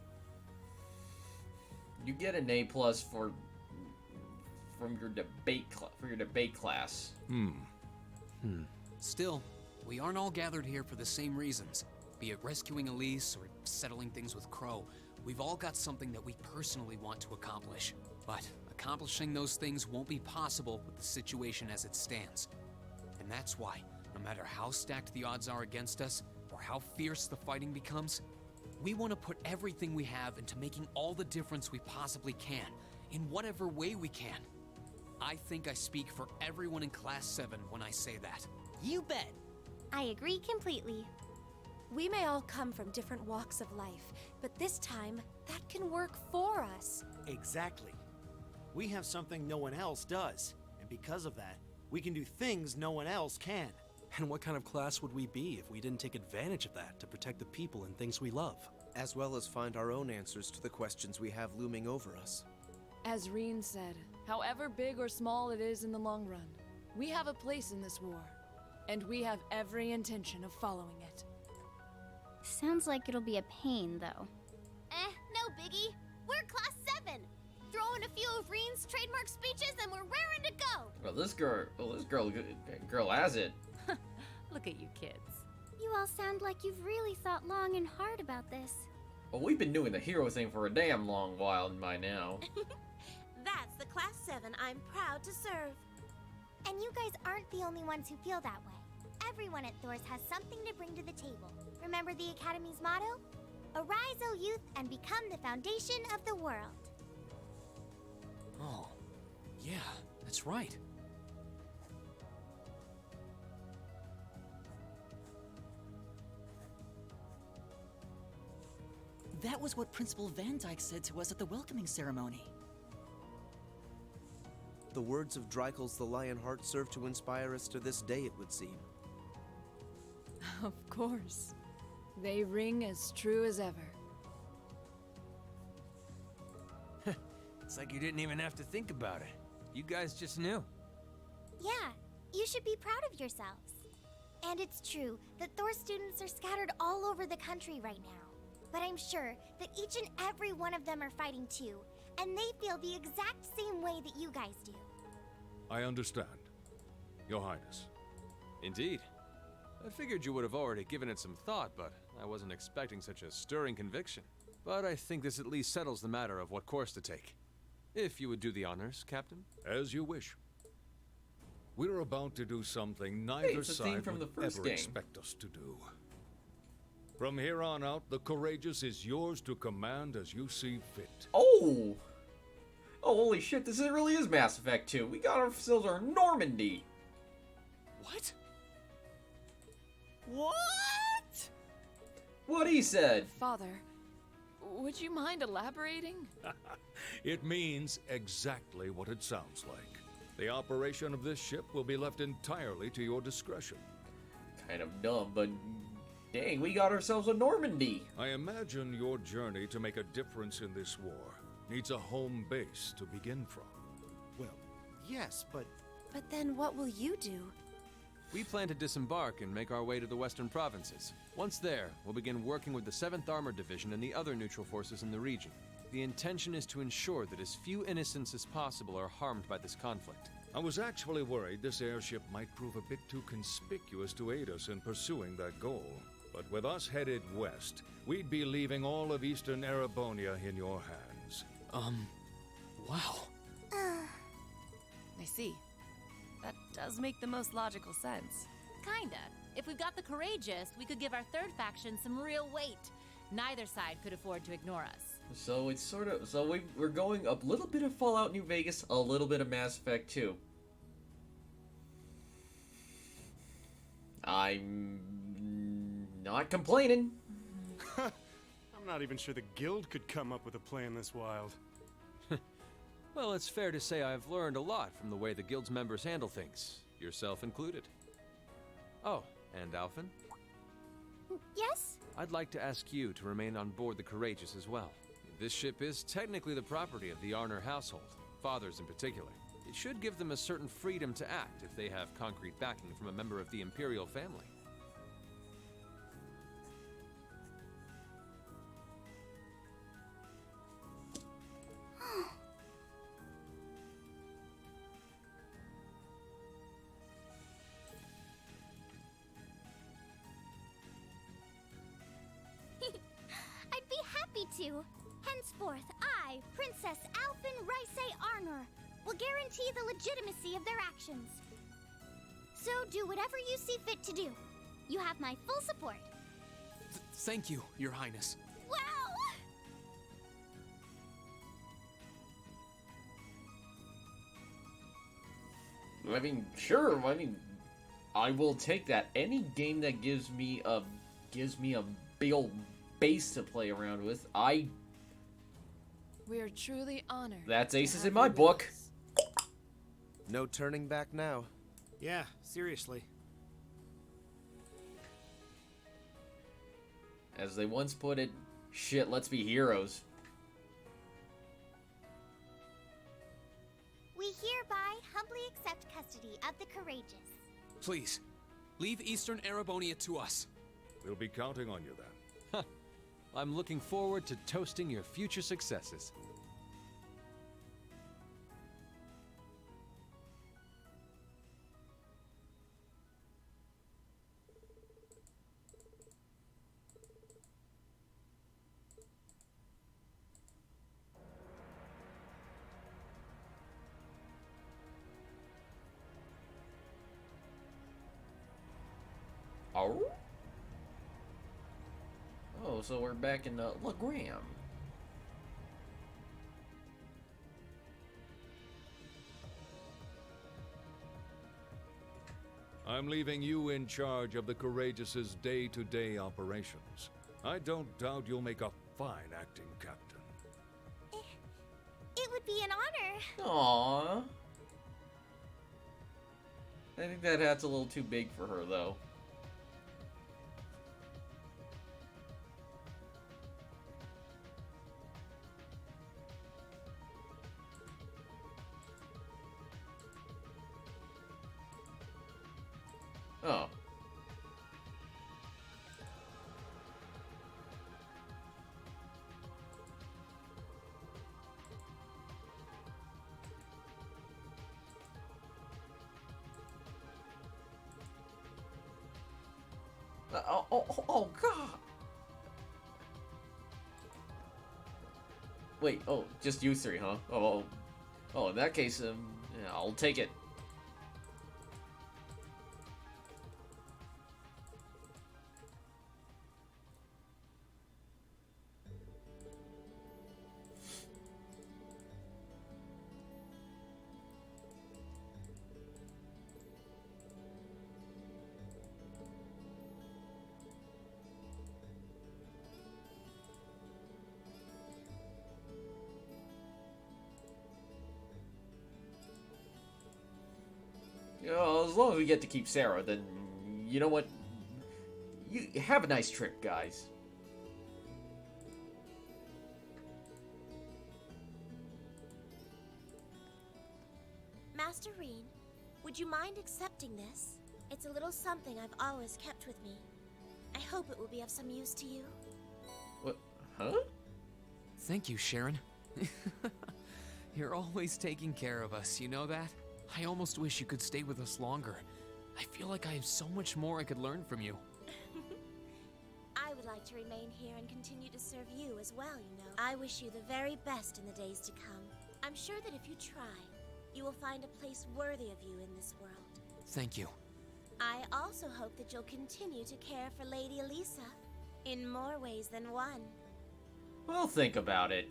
You get an A+ from your debate class. Still, we aren't all gathered here for the same reasons. Be it rescuing Elise or settling things with Crow, we've all got something that we personally want to accomplish. But accomplishing those things won't be possible with the situation as it stands. And that's why, no matter how stacked the odds are against us, or how fierce the fighting becomes, we want to put everything we have into making all the difference we possibly can, in whatever way we can. I think I speak for everyone in Class 7 when I say that. You bet. I agree completely. We may all come from different walks of life, but this time, that can work for us. Exactly. We have something no one else does, and because of that, we can do things no one else can. And what kind of class would we be if we didn't take advantage of that to protect the people and things we love? As well as find our own answers to the questions we have looming over us. As Rean said, however big or small it is in the long run, we have a place in this war, and we have every intention of following it. Sounds like it'll be a pain, though. No biggie. We're Class 7. Throw in a few of Rean's trademark speeches and we're raring to go. Well, this girl has it. Look at you kids. You all sound like you've really thought long and hard about this. Well, we've been doing the hero thing for a damn long while by now. That's the Class 7 I'm proud to serve. And you guys aren't the only ones who feel that way. Everyone at Thor's has something to bring to the table. Remember the Academy's motto? Arise, O youth, and become the foundation of the world. Oh, yeah, that's right. That was what Principal Van Dyke said to us at the welcoming ceremony. The words of Dreikel's the Lionheart serve to inspire us to this day, it would seem. Of course. They ring as true as ever. It's like you didn't even have to think about it. You guys just knew. Yeah, you should be proud of yourselves. And it's true that Thor students are scattered all over the country right now. But I'm sure that each and every one of them are fighting too, and they feel the exact same way that you guys do. I understand, Your Highness. Indeed. I figured you would have already given it some thought, but I wasn't expecting such a stirring conviction. But I think this at least settles the matter of what course to take. If you would do the honors, Captain. As you wish. We're about to do something neither side would ever expect us to do. From here on out, the Courageous is yours to command as you see fit. Oh! Oh, holy shit, this really is Mass Effect 2. We got ourselves our Normandy. What? What? What he said. Father, would you mind elaborating? It means exactly what it sounds like. The operation of this ship will be left entirely to your discretion. Kind of dumb, but dang, we got ourselves a Normandy. I imagine your journey to make a difference in this war needs a home base to begin from. Well, yes, but... But then what will you do? We plan to disembark and make our way to the western provinces. Once there, we'll begin working with the 7th Armored Division and the other neutral forces in the region. The intention is to ensure that as few innocents as possible are harmed by this conflict. I was actually worried this airship might prove a bit too conspicuous to aid us in pursuing that goal. But with us headed west, we'd be leaving all of eastern Erebonia in your hands. Wow. I see. That does make the most logical sense. Kinda. If we've got the courageous, we could give our third faction some real weight. Neither side could afford to ignore us. So it's sort of... So we're going a little bit of Fallout New Vegas, a little bit of Mass Effect 2. I'm not complaining. I'm not even sure the guild could come up with a plan this wild. Well, it's fair to say I've learned a lot from the way the guild's members handle things, yourself included. Oh, and Alphen? Yes? I'd like to ask you to remain on board the Courageous as well. This ship is technically the property of the Arner household, fathers in particular. It should give them a certain freedom to act if they have concrete backing from a member of the Imperial family. I'd be happy to. Henceforth, I, Princess Alphen Rice Arnor, will guarantee the legitimacy of their actions. So do whatever you see fit to do. You have my full support. Thank you, Your Highness. Wow! I mean, sure. I mean, I will take that. Any game that gives me a big old base to play around with, We are truly honored. That's to aces have in my you with book. us. No turning back now. Yeah, seriously. As they once put it, shit, let's be heroes. We hereby humbly accept custody of the courageous. Please, leave Eastern Erebonia to us. We'll be counting on you then. I'm looking forward to toasting your future successes. Oh, so we're back in Legram. I'm leaving you in charge of the Courageous's day-to-day operations. I don't doubt you'll make a fine acting captain. It would be an honor. Aww. I think that hat's a little too big for her, though. Oh. Oh, God. Wait, oh, just you three, huh? Oh, in that case, yeah, I'll take it. You know, as long as we get to keep Sarah, then you know what? You have a nice trip, guys. Master Rean, would you mind accepting this? It's a little something I've always kept with me. I hope it will be of some use to you. What? Huh? Thank you, Sharon. You're always taking care of us, you know that? I almost wish you could stay with us longer. I feel like I have so much more I could learn from you. I would like to remain here and continue to serve you as well, you know. I wish you the very best in the days to come. I'm sure that if you try, you will find a place worthy of you in this world. Thank you. I also hope that you'll continue to care for Lady Elisa in more ways than one. We'll think about it.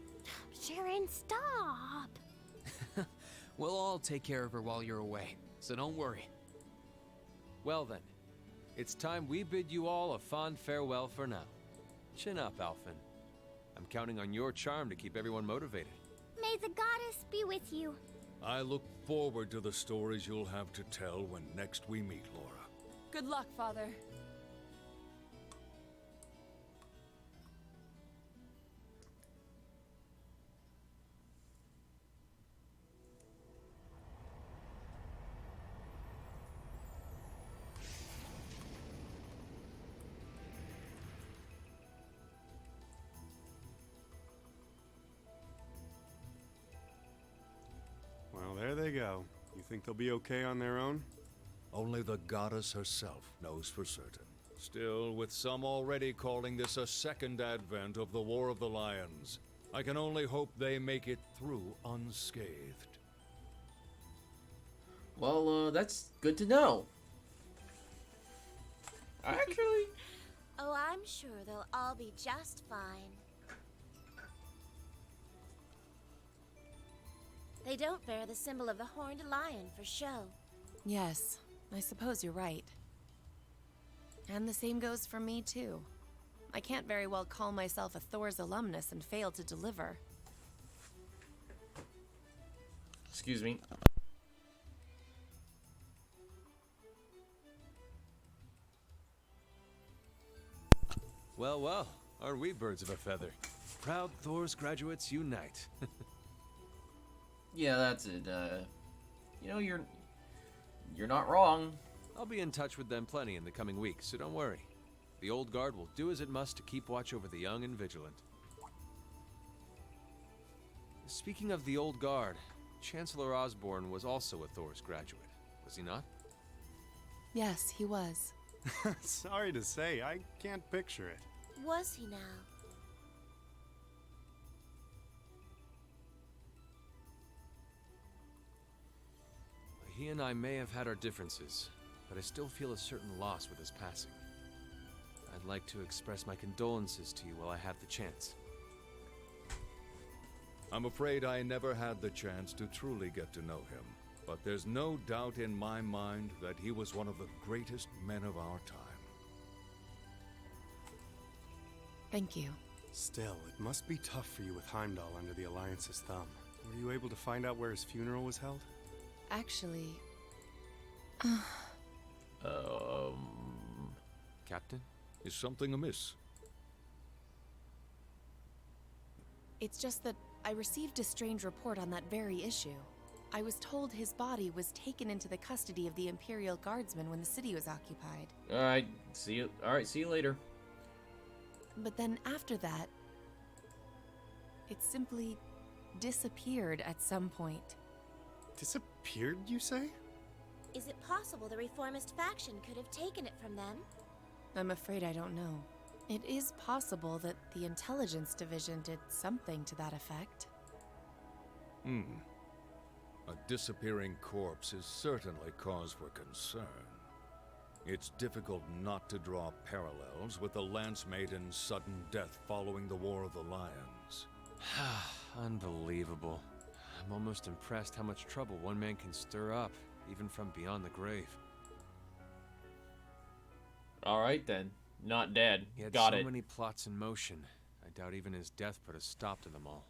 Sharon, stop! We'll all take care of her while you're away, so don't worry. Well then, it's time we bid you all a fond farewell for now. Chin up, Alphen. I'm counting on your charm to keep everyone motivated. May the goddess be with you. I look forward to the stories you'll have to tell when next we meet, Laura. Good luck, Father. Well, there they go. You think they'll be okay on their own? Only the goddess herself knows for certain. Still, with some already calling this a second advent of the War of the Lions, I can only hope they make it through unscathed. Well, that's good to know. Actually... Oh, I'm sure they'll all be just fine. They don't bear the symbol of the horned lion for show. Yes, I suppose you're right. And the same goes for me, too. I can't very well call myself a Thor's alumnus and fail to deliver. Excuse me. Well, well, are we birds of a feather? Proud Thor's graduates unite. Yeah, that's it. You know, you're not wrong. I'll be in touch with them plenty in the coming weeks, so don't worry. The old guard will do as it must to keep watch over the young and vigilant. Speaking of the old guard, Chancellor Osborne was also a Thor's graduate, was he not? Yes, he was. Sorry to say, I can't picture it. Was he now? He and I may have had our differences, but I still feel a certain loss with his passing. I'd like to express my condolences to you while I have the chance. I'm afraid I never had the chance to truly get to know him, but there's no doubt in my mind that he was one of the greatest men of our time. Thank you. Still, it must be tough for you with Heimdall under the Alliance's thumb. Were you able to find out where his funeral was held? Actually... Captain? Is something amiss? It's just that I received a strange report on that very issue. I was told his body was taken into the custody of the Imperial Guardsmen when the city was occupied. Alright, see you. Alright, see you later. But then after that, it simply disappeared at some point. Disappeared, you say? Is it possible the reformist faction could have taken it from them? I'm afraid I don't know. It is possible that the Intelligence Division did something to that effect. A disappearing corpse is certainly cause for concern. It's difficult not to draw parallels with the Lance Maiden's sudden death following the War of the Lions. Unbelievable. I'm almost impressed how much trouble one man can stir up, even from beyond the grave. Alright then. Not dead. He had Got so it. many plots in motion. I doubt even his death put a stop to them all.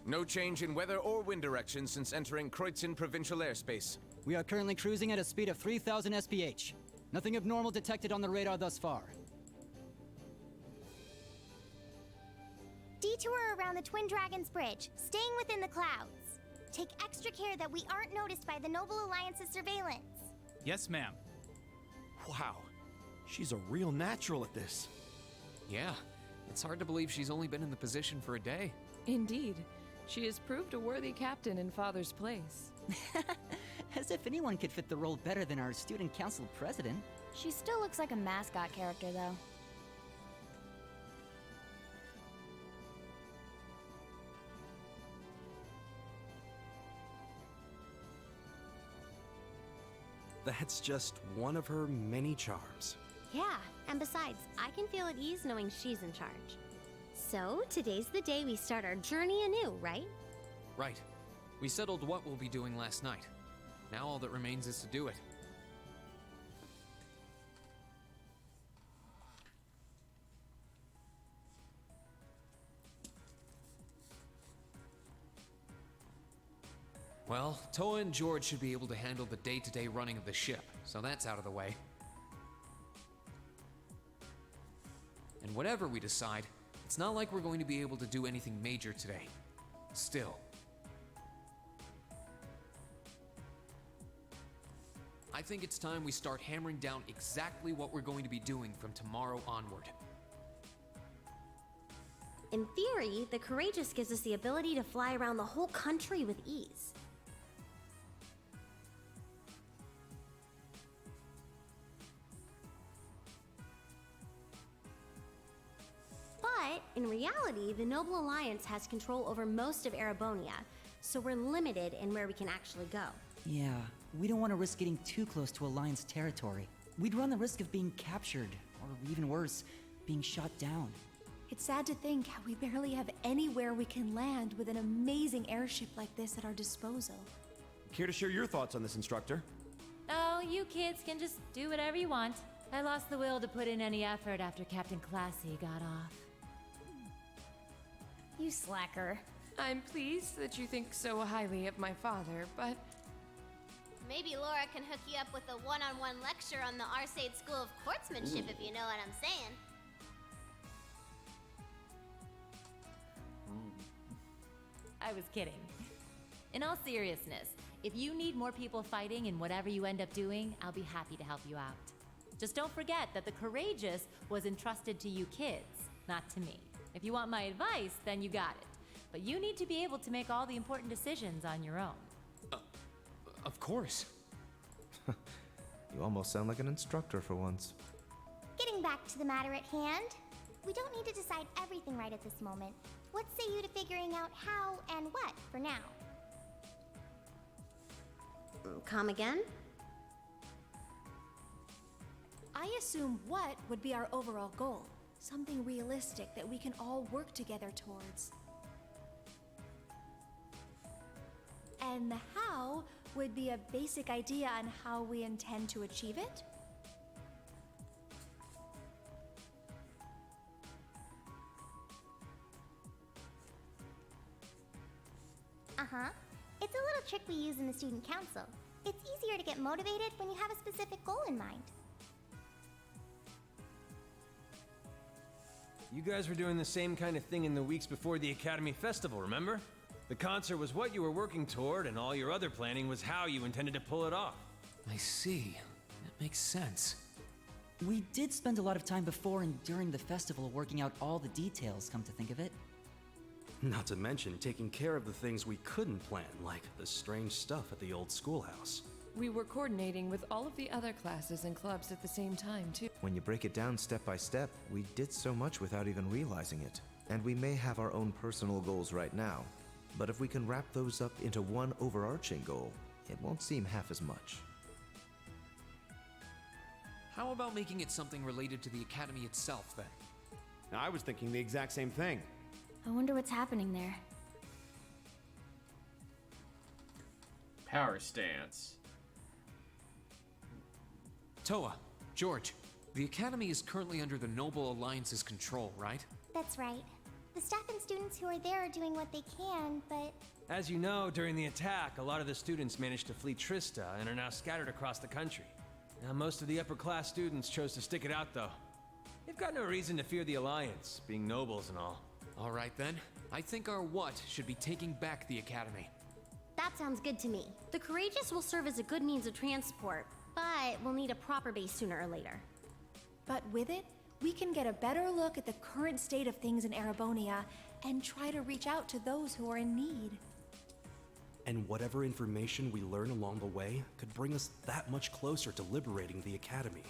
No change in weather or wind direction since entering Kreutzen provincial airspace. We are currently cruising at a speed of 3,000 SPH. Nothing abnormal detected on the radar thus far. Detour around the Twin Dragons Bridge, staying within the clouds. Take extra care that we aren't noticed by the Noble Alliance's surveillance. Yes, ma'am. Wow, she's a real natural at this. Yeah, it's hard to believe she's only been in the position for a day. Indeed. She has proved a worthy captain in Father's place. As if anyone could fit the role better than our student council president. She still looks like a mascot character, though. That's just one of her many charms. Yeah, and besides, I can feel at ease knowing she's in charge. So, today's the day we start our journey anew, right? Right. We settled what we'll be doing last night. Now all that remains is to do it. Well, Toa and George should be able to handle the day-to-day running of the ship, so that's out of the way. And whatever we decide, it's not like we're going to be able to do anything major today. Still. I think it's time we start hammering down exactly what we're going to be doing from tomorrow onward. In theory, the Courageous gives us the ability to fly around the whole country with ease. But, in reality, the Noble Alliance has control over most of Erebonia, so we're limited in where we can actually go. Yeah, we don't want to risk getting too close to Alliance territory. We'd run the risk of being captured, or even worse, being shot down. It's sad to think how we barely have anywhere we can land with an amazing airship like this at our disposal. Care to share your thoughts on this, instructor? Oh, you kids can just do whatever you want. I lost the will to put in any effort after Captain Classy got off. You slacker. I'm pleased that you think so highly of my father, but... Maybe Laura can hook you up with a one-on-one lecture on the Arcade School of Quartzmanship, if you know what I'm saying. I was kidding. In all seriousness, if you need more people fighting in whatever you end up doing, I'll be happy to help you out. Just don't forget that the Courageous was entrusted to you kids, not to me. If you want my advice, then you got it. But you need to be able to make all the important decisions on your own. Of course. You almost sound like an instructor for once. Getting back to the matter at hand, we don't need to decide everything right at this moment. What say you to figuring out how and what for now? Come again? I assume what would be our overall goal. Something realistic that we can all work together towards. And the how would be a basic idea on how we intend to achieve it? Uh-huh. It's a little trick we use in the student council. It's easier to get motivated when you have a specific goal in mind. You guys were doing the same kind of thing in the weeks before the Academy Festival, remember? The concert was what you were working toward, and all your other planning was how you intended to pull it off. I see. That makes sense. We did spend a lot of time before and during the festival working out all the details, come to think of it. Not to mention taking care of the things we couldn't plan, like the strange stuff at the old schoolhouse. We were coordinating with all of the other classes and clubs at the same time, too. When you break it down step by step, we did so much without even realizing it. And we may have our own personal goals right now, but if we can wrap those up into one overarching goal, it won't seem half as much. How about making it something related to the Academy itself, then? Now, I was thinking the exact same thing. I wonder what's happening there. Power stance. Toa, George, the Academy is currently under the Noble Alliance's control, right? That's right. The staff and students who are there are doing what they can, but As you know, during the attack, a lot of the students managed to flee Trista and are now scattered across the country. Now, most of the upper class students chose to stick it out, though. They've got no reason to fear the Alliance, being nobles and all. All right then. I think our what should be taking back the Academy. That sounds good to me. The Courageous will serve as a good means of transport, but we'll need a proper base sooner or later. But with it, we can get a better look at the current state of things in Erebonia and try to reach out to those who are in need. And whatever information we learn along the way could bring us that much closer to liberating the Academy.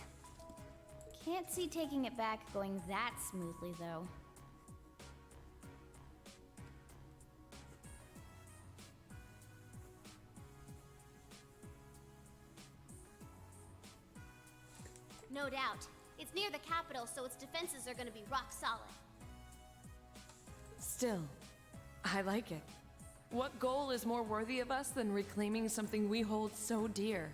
Can't see taking it back going that smoothly, though. No doubt. It's near the capital, so its defenses are gonna be rock solid. Still, I like it. What goal is more worthy of us than reclaiming something we hold so dear?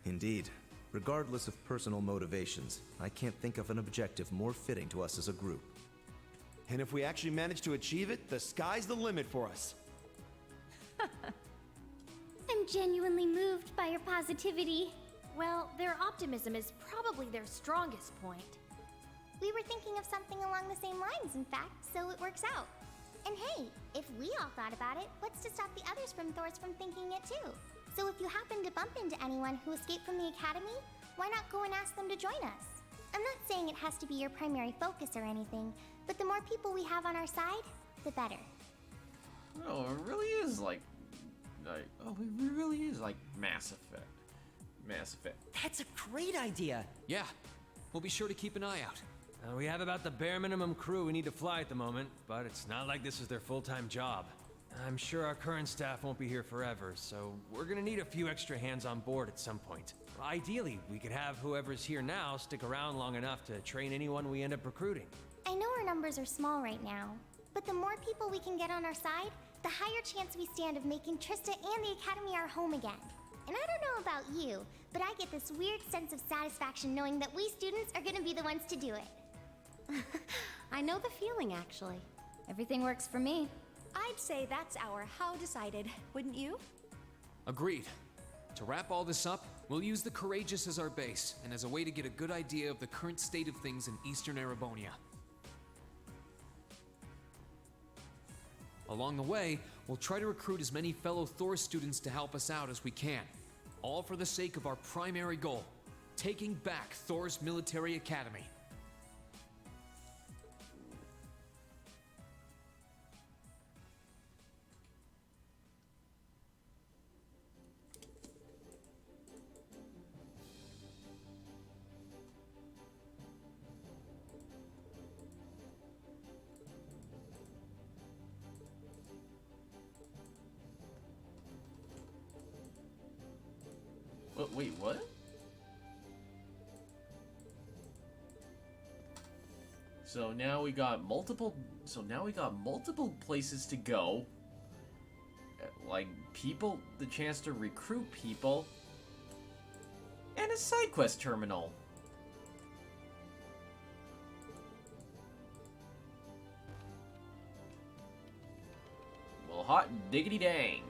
Indeed. Regardless of personal motivations, I can't think of an objective more fitting to us as a group. And if we actually manage to achieve it, the sky's the limit for us. I'm genuinely moved by your positivity. Well, their optimism is probably their strongest point. we were thinking of something along the same lines, in fact, so it works out. And hey, if we all thought about it, what's to stop the others from Thors from thinking it too? So if you happen to bump into anyone who escaped from the Academy, why not go and ask them to join us? I'm not saying it has to be your primary focus or anything, but the more people we have on our side, the better. Oh, it really is like oh, it really is like Mass Effect. Mass Effect. That's a great idea. Yeah, we'll be sure to keep an eye out. We have about the bare minimum crew we need to fly at the moment, but it's not like this is their full-time job. I'm sure our current staff won't be here forever, so we're gonna need a few extra hands on board at some point. Ideally, we could have whoever's here now stick around long enough to train anyone we end up recruiting. I know our numbers are small right now, but the more people we can get on our side, the higher chance we stand of making Trista and the Academy our home again. And I don't know about you, but I get this weird sense of satisfaction knowing that we students are gonna be the ones to do it. I know the feeling, actually. Everything works for me. I'd say that's our how decided, wouldn't you? Agreed. To wrap all this up, we'll use the Courageous as our base, and as a way to get a good idea of the current state of things in eastern Erebonia. Along the way, we'll try to recruit as many fellow Thor students to help us out as we can. All for the sake of our primary goal, taking back Thor's military academy. Wait, what? So now we got multiple places to go. Like people, the chance to recruit people, and a side quest terminal. Well, hot diggity dang.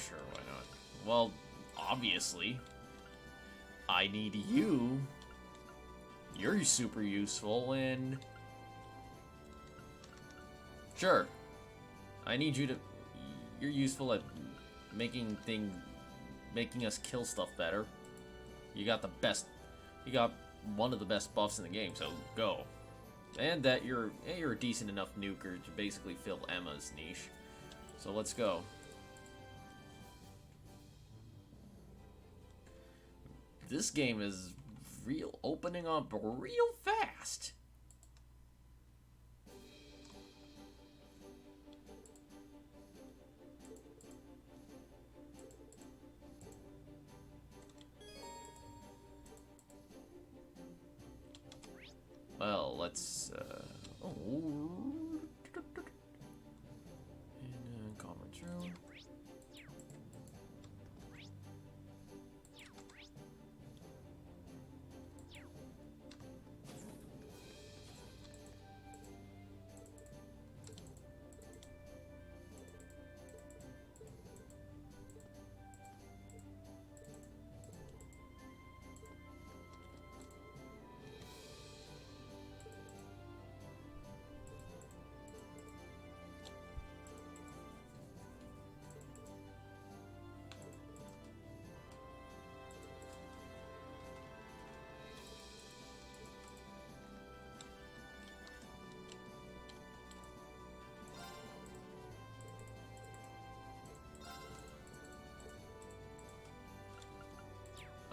sure, why not? Well, obviously, I need you. You're super useful, and sure, I need you to. You're useful at making us kill stuff better. You got the best. You got one of the best buffs in the game, so go. And that you're a decent enough nuker to basically fill Emma's niche. So let's go. This game is opening up real fast. Well, let's in conference room.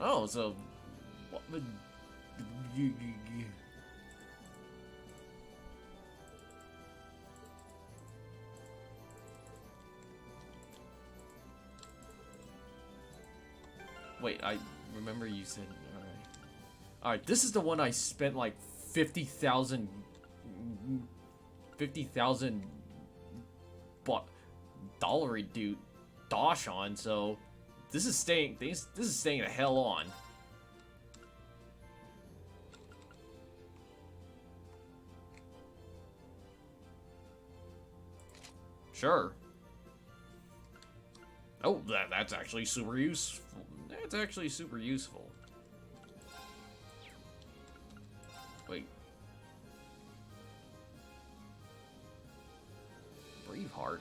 Oh, so what would you? Wait, I remember you said. All right. This is the one I spent like 50,000 dollar dude dosh on. So this is staying. This is staying the hell on. Sure. Oh, that's actually super useful. That's actually super useful. Wait. Braveheart.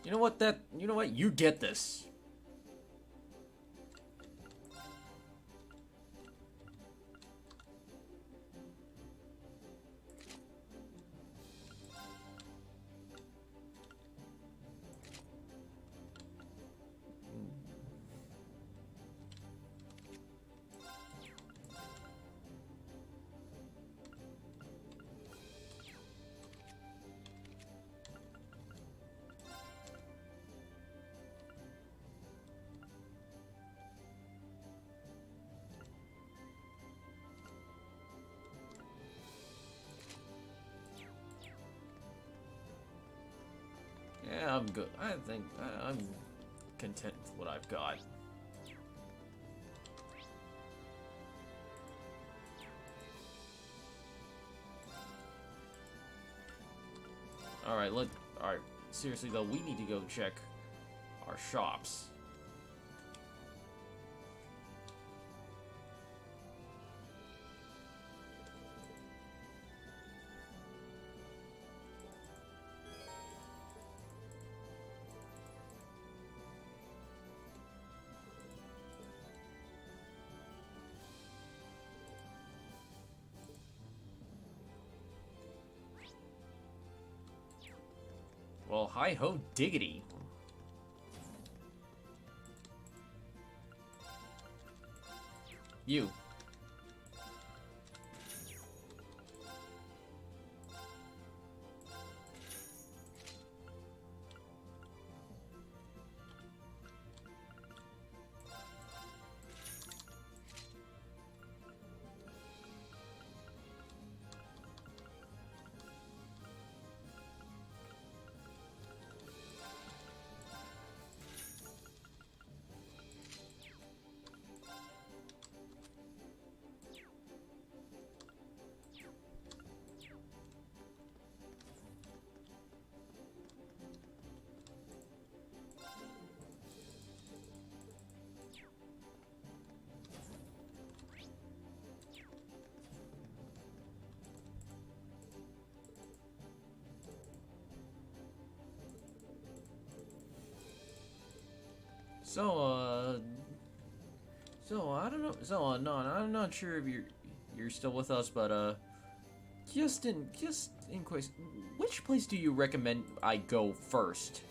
You know what? You know what? You get this. Yeah, I'm good. I think I'm content with what I've got. Alright, alright, seriously though, we need to go check our shops. Well, hi-ho diggity. You. So I don't know. So no, I'm not sure if you're still with us, but just in question, which place do you recommend I go first?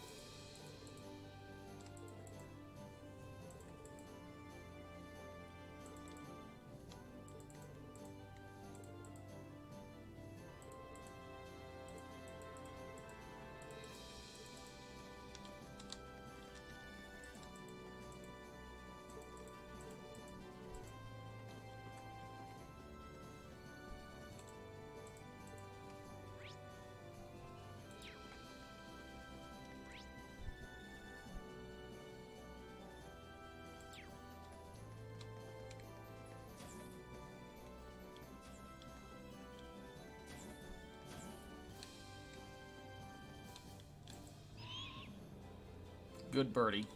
Good birdie.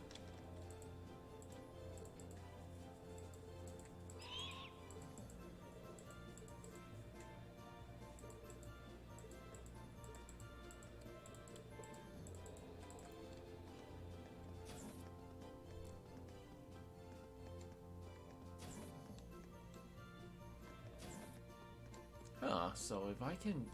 So if I can...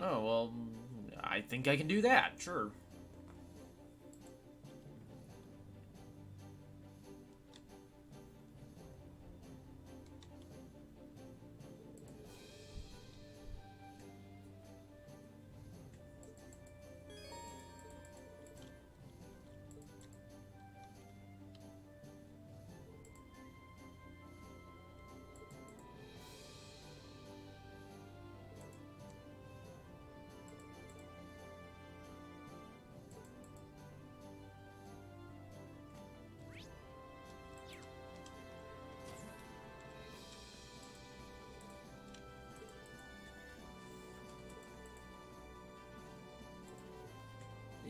Oh, well, I think I can do that, sure.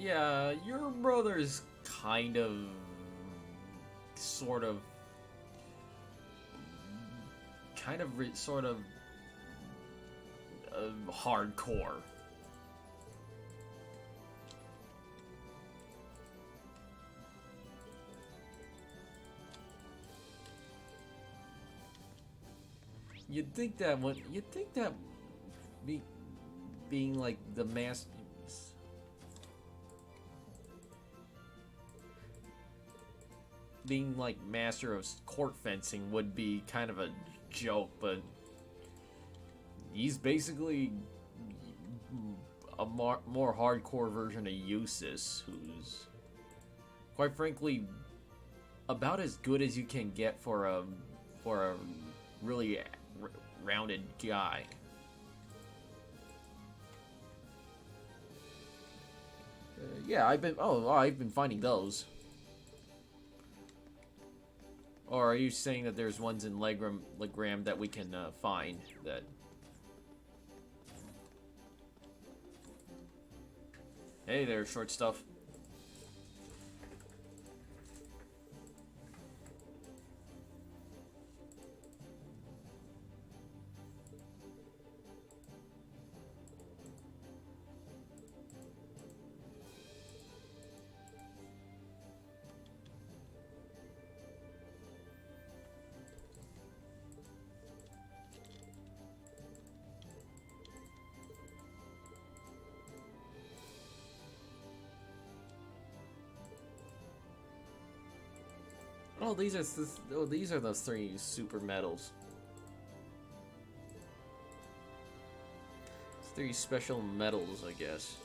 Yeah, your brother's kind of, sort of, hardcore. You'd think that being like the master. Being like master of court fencing would be kind of a joke, but he's basically a more hardcore version of Eustace, who's quite frankly about as good as you can get for a really rounded guy. Yeah, I've been finding those. Or are you saying that there's ones in Legram that we can find that... Hey there, short stuff. Oh, these are the 3 super medals. 3 special medals, I guess.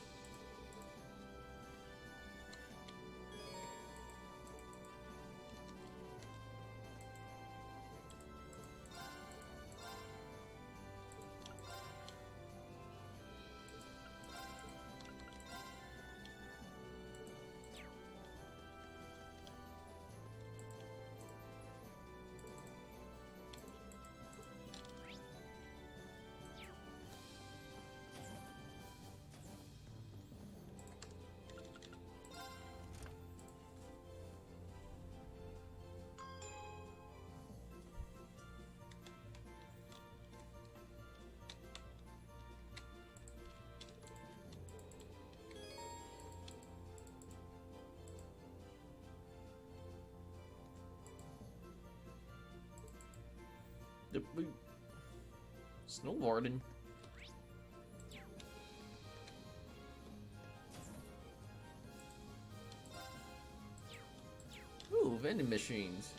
Snowboarding. Ooh, vending machines.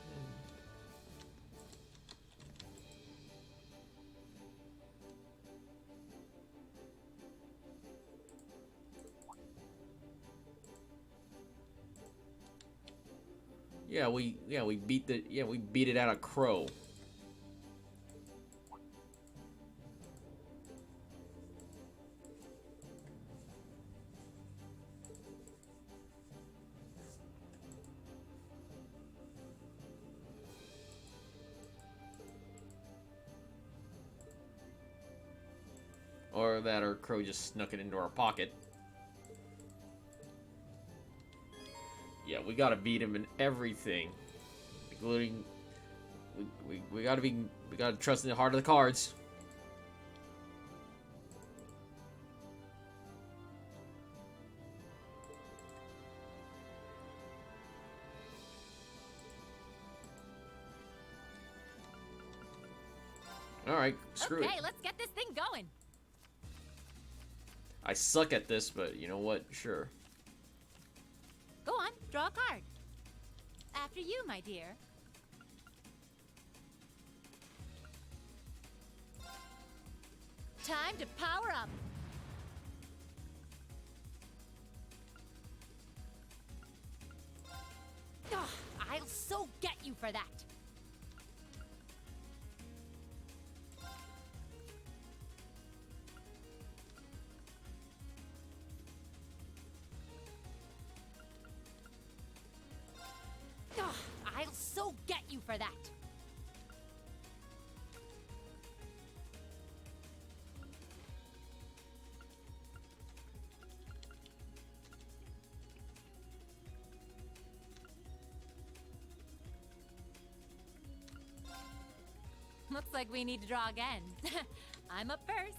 We beat it out of Crow. Or that, or Crow just snuck it into our pocket. Yeah, we gotta beat him in everything, including we gotta trust in the heart of the cards. All right, screw it. Okay, let's get this thing going. I suck at this, but you know what? Sure. Go on, draw a card. After you, my dear. Time to power up. Ugh, I'll so get you for that. Ugh, I'll so get you for that. Looks like we need to draw again. I'm up first.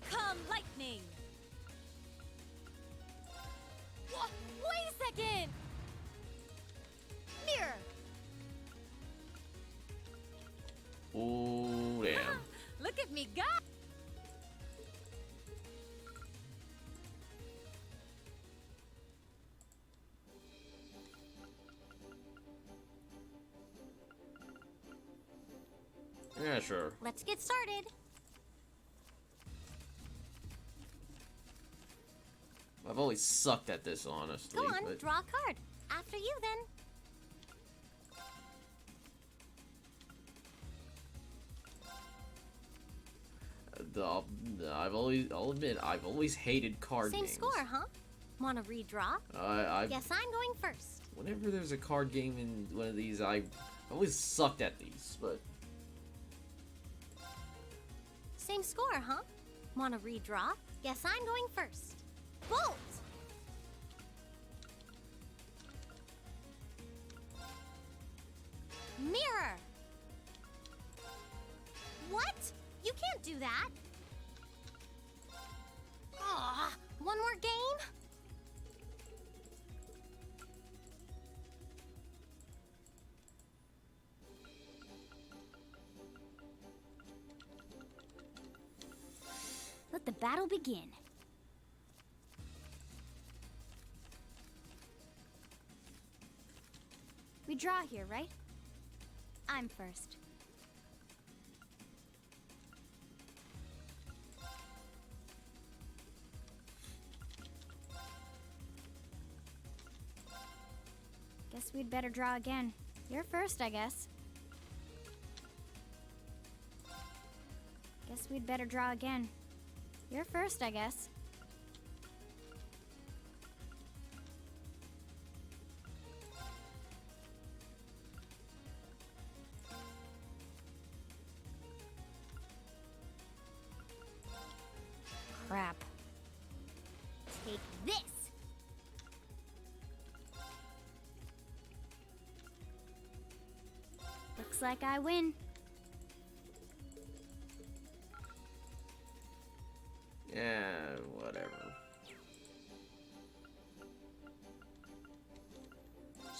Come, lightning! Wait a second! Mirror! Oh, damn. Look at me go! Yeah, sure. Let's get started. I've always sucked at this, honestly. Go on, but... draw a card. After you, then. I'll admit, I've always hated card Same games. score, huh? Want to redraw? Guess I'm going first. Whenever there's a card game in one of these, I've always sucked at these, but... Same score, huh? Want to redraw? Guess I'm going first. Bolt! Mirror! What? You can't do that! Aw, one more game? Let the battle begin. We draw here, right? I'm first. Guess we'd better draw again. You're first, I guess. Guess we'd better draw again. You're first, I guess. Crap. Take this! Looks like I win. Yeah, whatever.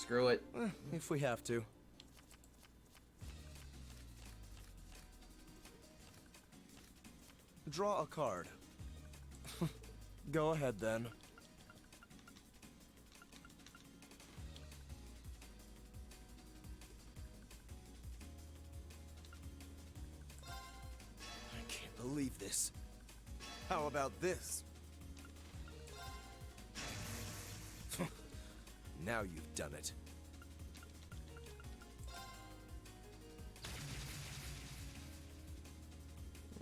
Screw it. If we have to. Draw a card. Go ahead then. I can't believe this. How about this? Now you've done it.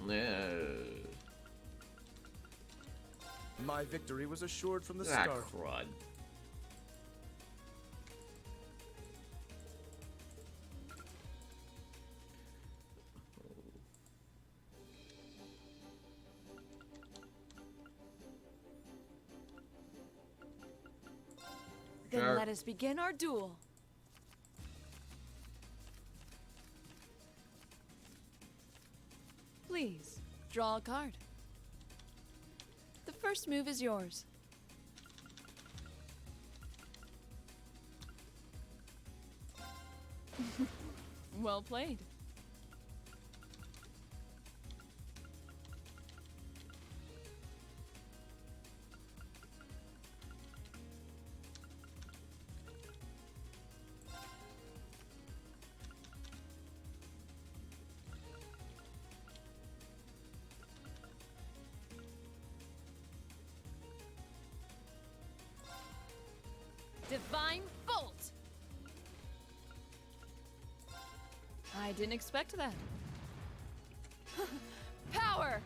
No. My victory was assured from the Ah, start. crud. Then Sure. let us begin our duel. Please, draw a card. The first move is yours. Well played. Divine Bolt! I didn't expect that. Power!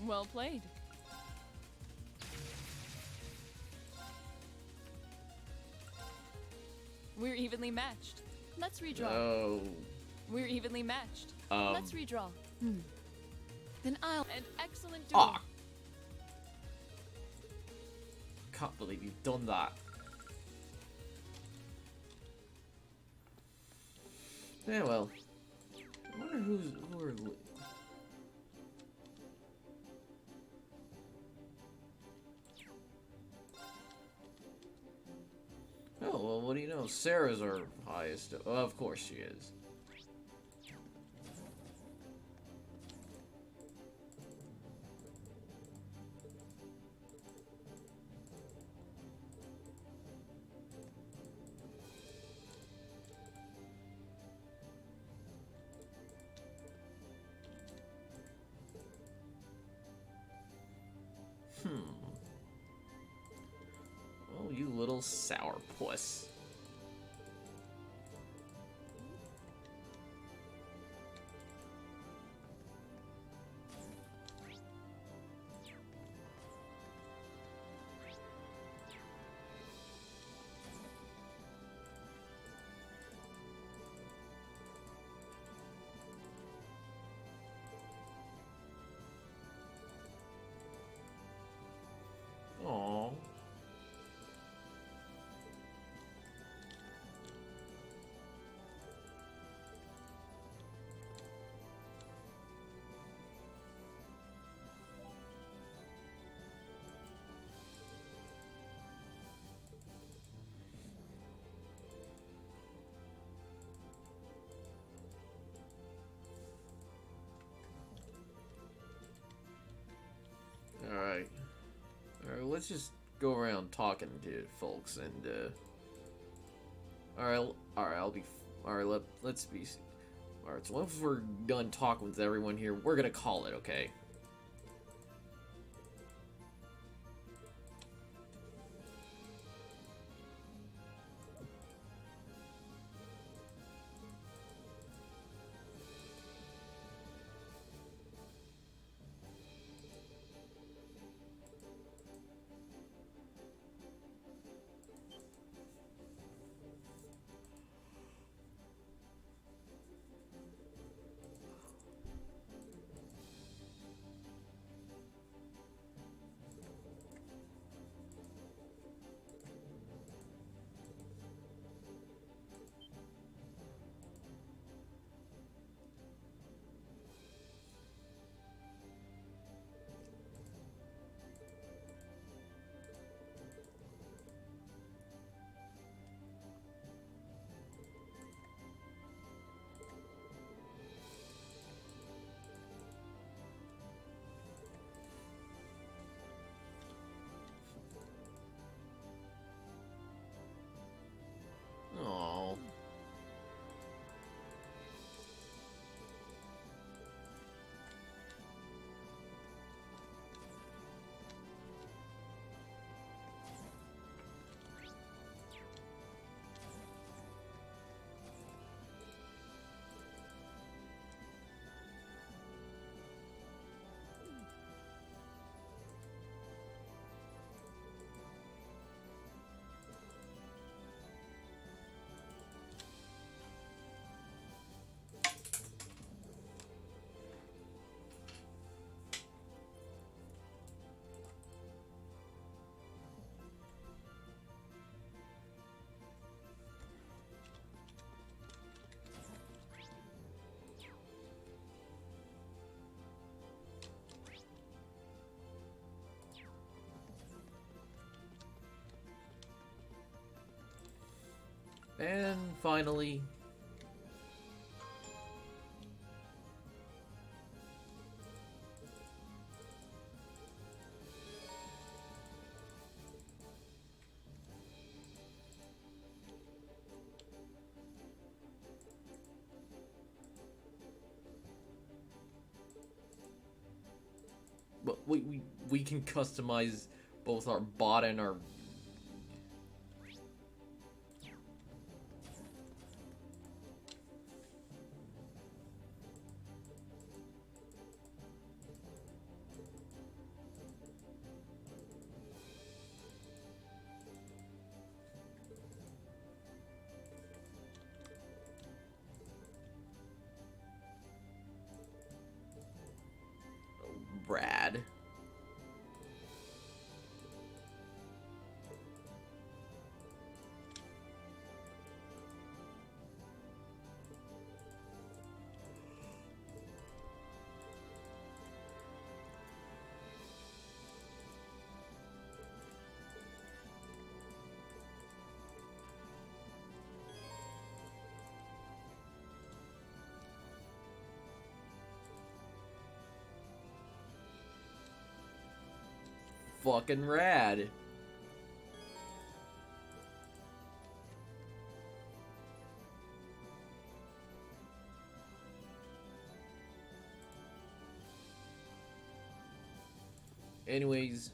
Well played. We're evenly matched. Let's redraw. No. We're evenly matched. Let's redraw. Then I'll. An excellent duel. Ah. Can't believe you've done that. Yeah, well. I wonder who are. Oh, well, what do you know? Sarah's our highest. Well, of course she is. Oh, you little sourpuss. Aww. Alright. Alright, let's just go around talking to folks and, Alright, let's be... Alright, so once we're done talking with everyone here, we're gonna call it, okay? And finally, but we can customize both our bot and our Brad. Fucking rad. Anyways,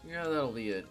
yeah, that'll be it.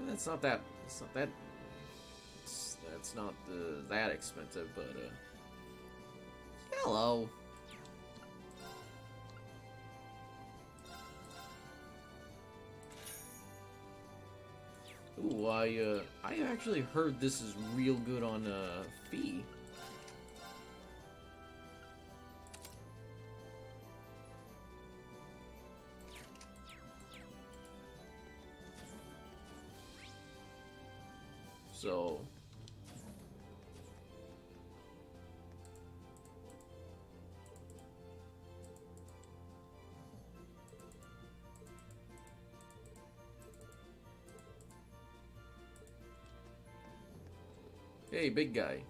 That's not that. It's not that. That's not that expensive, but hello. Ooh, I actually heard this is real good on Fee. So hey, big guy.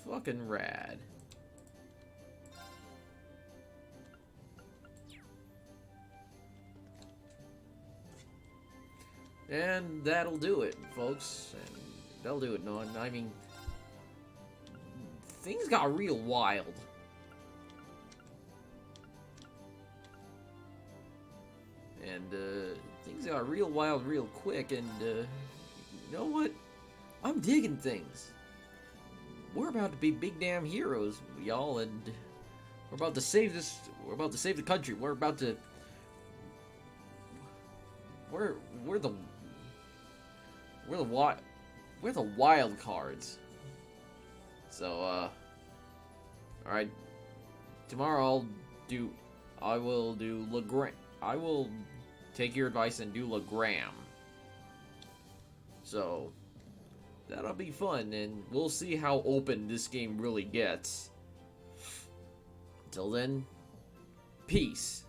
Fucking rad. And that'll do it, folks. And that'll do it, no, I mean, things got real wild. And, things got real wild real quick, and, you know what? I'm digging things. We're about to be big damn heroes, y'all, and we're about to save this, we're about to save the country. We're about to, we're the wild cards. So, alright. Tomorrow I will take your advice and do Legram. So, that'll be fun, and we'll see how open this game really gets. Until then, peace.